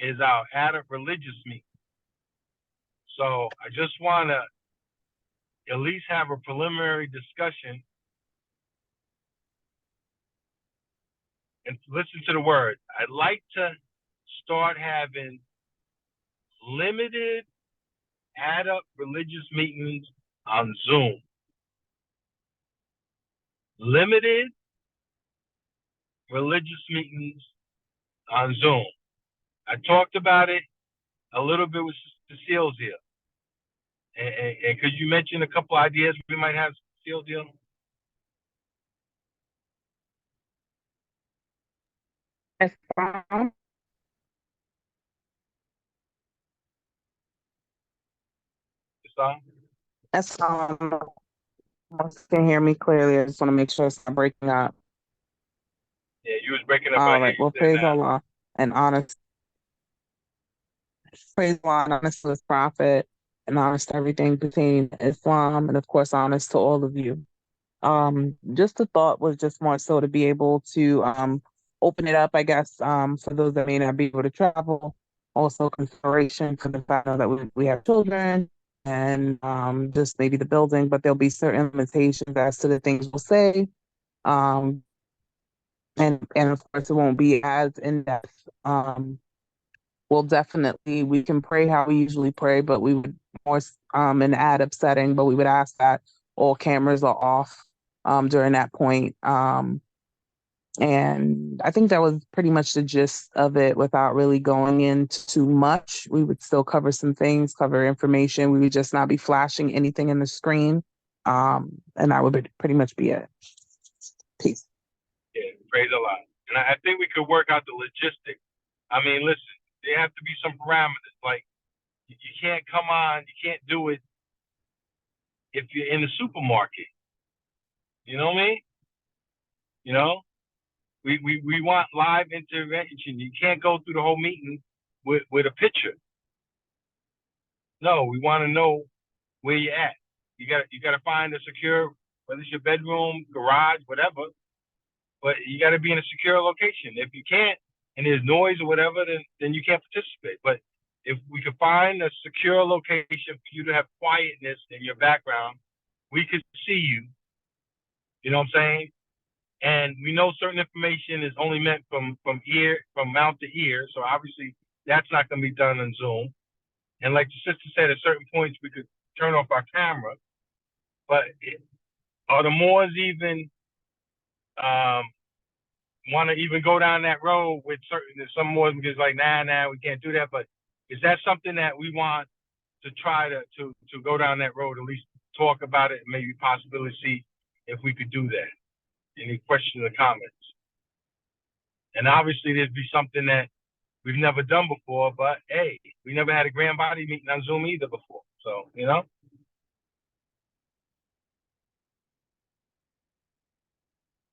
Speaker 13: is our adult religious meeting. So I just want to at least have a preliminary discussion and listen to the word. I'd like to start having limited adult religious meetings on Zoom. Limited religious meetings on Zoom. I talked about it a little bit with Sister Seals here. And could you mention a couple ideas we might have, Seals here?
Speaker 7: Yes, can hear me clearly. I just want to make sure it's not breaking up.
Speaker 13: Yeah, you was breaking up.
Speaker 7: All right. Well, praise Allah and honest. Praise Allah and honest to His Prophet and honest to everything pertaining to Islam, and of course, honest to all of you. Just the thought was just more so to be able to open it up, I guess, for those that may not be able to travel. Also, consideration for the fact that we have children and just maybe the building, but there'll be certain limitations as to the things we'll say. And of course, it won't be as in depth. We can pray how we usually pray, but we would more in ad-up setting, but we would ask that all cameras are off during that point. And I think that was pretty much the gist of it without really going into too much. We would still cover some things, cover information. We would just not be flashing anything in the screen. And that would pretty much be it. Peace.
Speaker 13: Yeah, praise Allah. And I think we could work out the logistics. I mean, listen, there have to be some parameters. Like, you can't come on, you can't do it if you're in the supermarket. You know what I mean? We want live intervention. You can't go through the whole meeting with a picture. No, we want to know where you're at. You got to find a secure, whether it's your bedroom, garage, whatever. but you gotta be in a secure location. If you can't, and there's noise or whatever, then you can't participate. But if we could find a secure location for you to have quietness in your background, we could see you. You know what I'm saying? And we know certain information is only meant from mouth to ear. So obviously that's not gonna be done on Zoom. And like the sister said, at certain points we could turn off our camera. But are the Moors even want to even go down that road with some Moors because like nah, we can't do that. But is that something that we want to try to go down that road, at least talk about it, and maybe possibly see if we could do that? Any questions or comments? And obviously there'd be something that we've never done before, but hey, we never had a grand body meeting on Zoom either before. So, you know?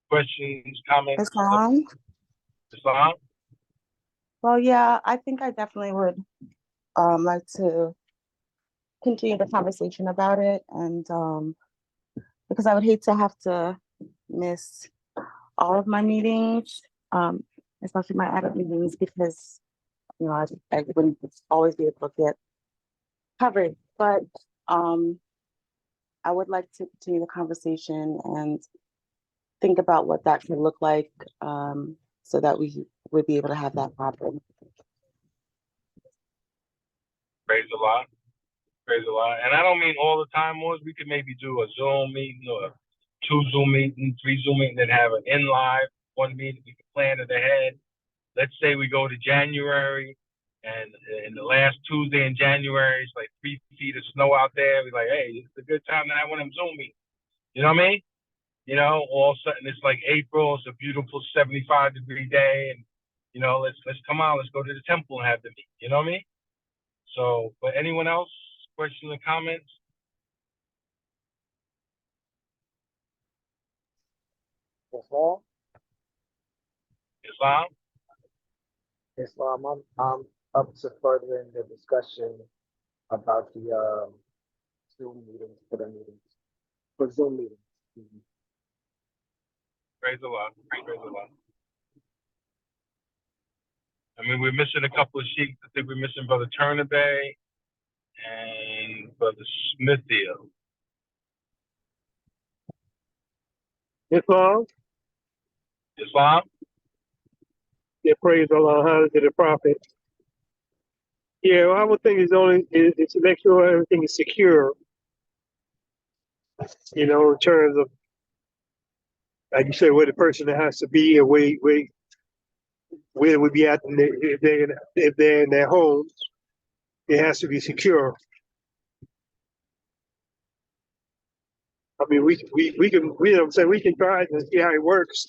Speaker 13: Questions, comments?
Speaker 10: Islam?
Speaker 13: Islam?
Speaker 10: Well, yeah, I think I definitely would like to continue the conversation about it, and because I would hate to have to miss all of my meetings, especially my adult meetings, because you know I wouldn't always be able to get covered. But I would like to continue the conversation and think about what that could look like, so that we would be able to have that happen.
Speaker 13: Praise the Lord. Praise the Lord. And I don't mean all the time, Moors. We could maybe do a Zoom meeting or 2 Zoom meetings, 3 Zoom meetings, and have an in live, 1 meeting. We can plan it ahead. Let's say we go to January, and in the last Tuesday in January, it's like 3 feet of snow out there. We're like, hey, it's a good time to have one of them Zoom meetings. You know what I mean? You know, all of a sudden it's like April, it's a beautiful 75-degree day, and you know, let's come out, let's go to the temple and have the meeting. You know what I mean? So, but anyone else? Questions or comments?
Speaker 11: Islam,
Speaker 13: Islam?
Speaker 11: Islam, I'm up to furthering the discussion about the Zoom meetings for Zoom meetings. Mhm.
Speaker 13: Praise the Lord. Praise the Lord. I mean, we're missing a couple of sheets. I think we're missing Brother Turner Bay and Brother Smithfield.
Speaker 1: Islam,
Speaker 13: Islam?
Speaker 1: yeah, praise Allah, hallelujah to the Prophet. Yeah, well, I would think is to make sure everything is secure, you know, in terms of, like you said, where the person has to be and where it would be at if they're in their homes. It has to be secure. I mean, we can, you know what I'm saying, we can try it and see how it works.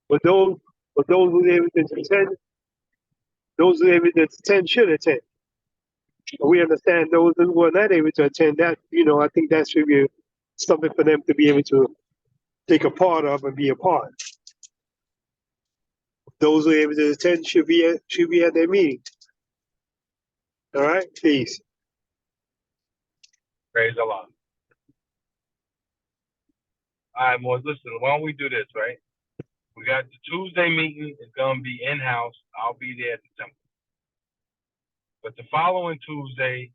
Speaker 1: But those who are able to attend, those who are able to attend should attend. But we understand those who are not able to attend, that, you know, I think that should be something for them to be able to take a part of and be a part. Those who are able to attend should be at their meeting. All right, peace.
Speaker 13: Praise Allah. All right, Moors, listen, why don't we do this, right? We got the Tuesday meeting. It's going to be in-house. I'll be there at the temple. But the following Tuesday,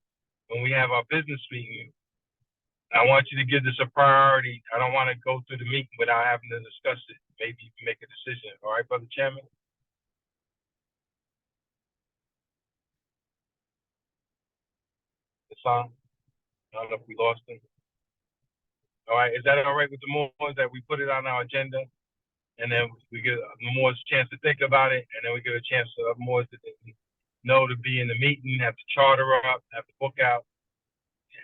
Speaker 13: when we have our business meeting, I want you to give this a priority. I don't want to go through the meeting without having to discuss it. Maybe you can make a decision. All right, Brother Chairman? Hassan? I don't know if we lost him. All right, is that all right with the Moors that we put it on our agenda? And then we give the Moors a chance to think about it, and then we give a chance to Moors to know to be in the meeting, have the charter up, have the book out,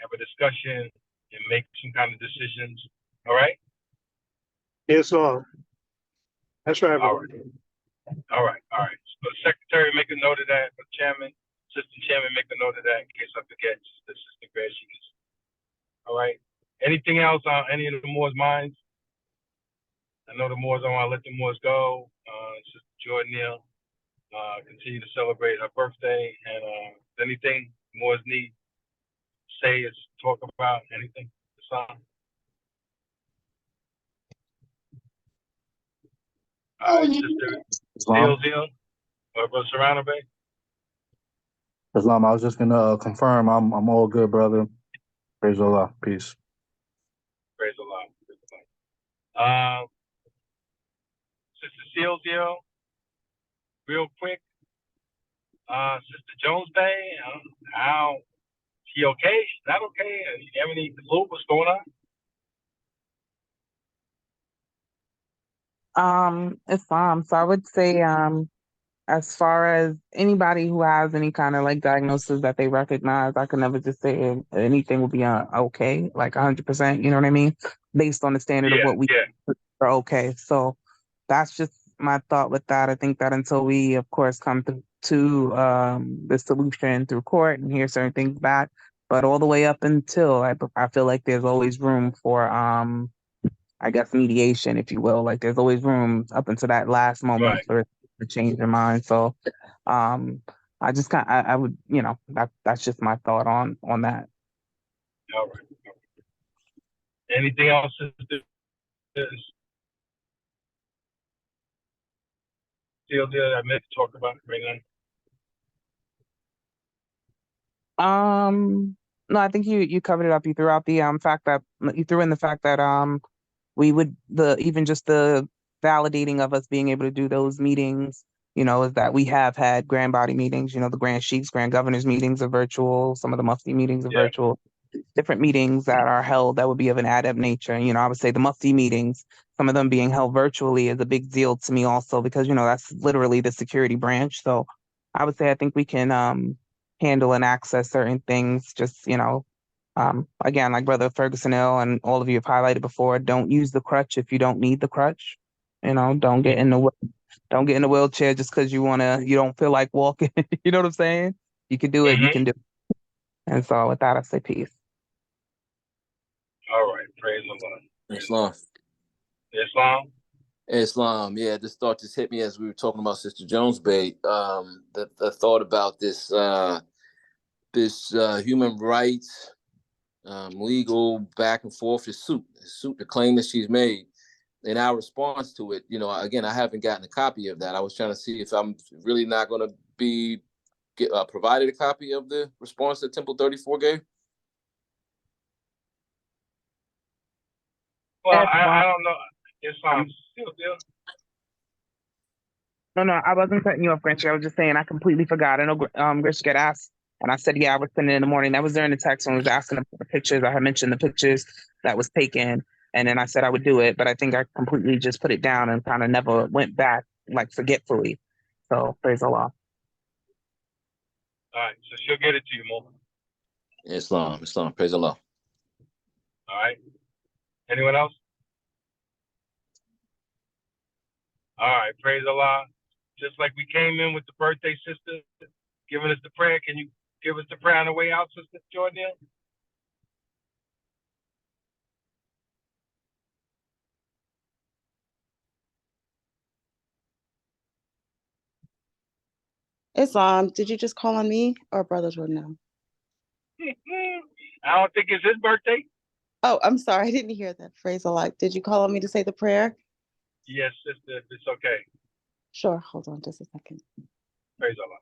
Speaker 13: have a discussion, and make some kind of decisions. All right?
Speaker 1: Yes, sir. That's right,
Speaker 13: All
Speaker 1: brother.
Speaker 13: right. All right. All right. So the secretary, make a note of that. The chairman, assistant chairman, make a note of that in case I forget. The assistant grad sheet. All right. Anything else on any of the Moors' minds? I know the Moors, I want to let the Moors go. Sister Jordan Neal, continue to celebrate her birthday. And anything Moors need to say is talk about anything. Hassan? All right, Sister
Speaker 6: Islam.
Speaker 13: or Brother Serrano Bay.
Speaker 6: Islam, I was just gonna confirm I'm all good, brother. Praise Allah. Peace.
Speaker 13: Praise the Lord. Praise the Lord. Sister Silvio, real quick. Sister Jones Day, how she okay? She's not okay? You have any clue what's going on?
Speaker 7: It's fine. So I would say, as far as anybody who has any kind of like diagnosis that they recognize, I can never just say anything will be okay, like 100%. You know what I mean? Based on the standard of what we are okay. So that's just my thought with that. I think that until we, of course, come to the solution through court and hear certain things back, but all the way up until I feel like there's always room for I guess mediation, if you will. Like there's always room up until that last moment for it to change their mind. So I just I would, that's just my thought on that.
Speaker 13: All right. Anything else, Sister Silvia, I meant to talk about right
Speaker 7: now? No, I think you covered it up. You threw out the fact that you threw in the fact that we would even just the validating of us being able to do those meetings, is that we have had grand body meetings, the grand sheiks, grand governors meetings are virtual, some of the mufti meetings are virtual, different meetings that are held that would be of an adept nature. I would say the mufti meetings, some of them being held virtually is a big deal to me also because, that's literally the security branch. So I would say I think we can handle and access certain things, just, again, like Brother Ferguson Hill and all of you have highlighted before, don't use the crutch if you don't need the crutch. Don't get in the wheelchair just because you don't feel like walking. You know what I'm saying? You can do it. You can do it. And so with that, I say peace.
Speaker 13: All right, praise the Lord.
Speaker 12: Islam. Islam. Yeah, this thought just hit me as we were talking about Sister Jones Bay. The thought about this human rights legal back and forth, the suit, the claim that she's made, and our response to it. Again, I haven't gotten a copy of that. I was trying to see if I'm really not going to be provided a copy of the response that Temple 34 gave.
Speaker 13: Well, I don't know. It's still.
Speaker 7: No, I wasn't cutting you off, Grinch. I was just saying I completely forgot. I know Grinch got asked, and I said, yeah, I was sending in the morning. That was during the text when I was asking about the pictures. I had mentioned the pictures that was taken, and then I said I would do it, but I think I completely just put it down and kind of never went back, like forgetfully. So praise Allah.
Speaker 13: All right, so she'll get it to you, Mo.
Speaker 12: Islam, praise Allah.
Speaker 13: All right. Anyone else? All right, praise Allah. Just like we came in with the birthday sister, giving us the prayer. Can you give us the prayer on the way out, Sister Jordan?
Speaker 10: Islam, did you just call on me or Brother Jordan?
Speaker 13: I don't think it's his birthday.
Speaker 10: Oh, I'm sorry. I didn't hear that phrase a lot. Did you call on me to say the prayer?
Speaker 13: Yes, sister, if it's okay.
Speaker 10: Sure. Hold on just a second.
Speaker 13: Praise Allah.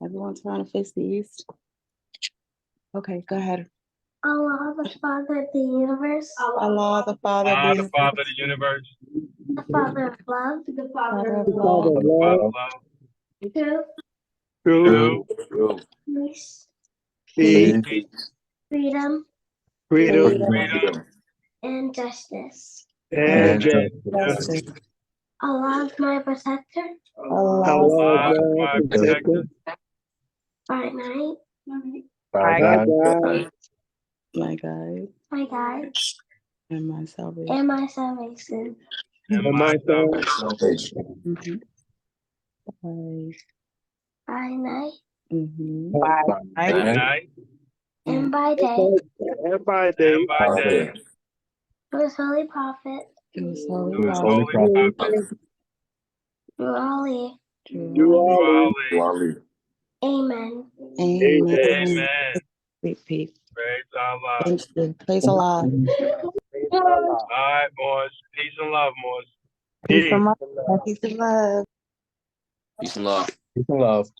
Speaker 10: Everyone trying to face the east. Okay, go ahead.
Speaker 8: Allah, the Father of the universe.
Speaker 10: Allah, the Father of the universe.
Speaker 13: The Father of the universe.
Speaker 8: The Father of love. The Father of
Speaker 13: love.
Speaker 8: love.
Speaker 13: The Father of love.
Speaker 8: Truth. Peace. Freedom. And justice. Allah is my protector.
Speaker 13: Allah is my protector.
Speaker 8: By night.
Speaker 10: My guide. And my salvation.
Speaker 8: And my salvation. By night.
Speaker 10: By night.
Speaker 8: And by day. To his holy prophet. Through Ali. Amen.
Speaker 10: Amen.
Speaker 13: Amen.
Speaker 10: Sweet peace.
Speaker 13: Praise Allah.
Speaker 10: Thank you. Praise the Lord.
Speaker 13: All right, boys. Peace and love, boys.
Speaker 10: Peace and love. Peace and love.
Speaker 12: Peace and love.
Speaker 11: Peace and love.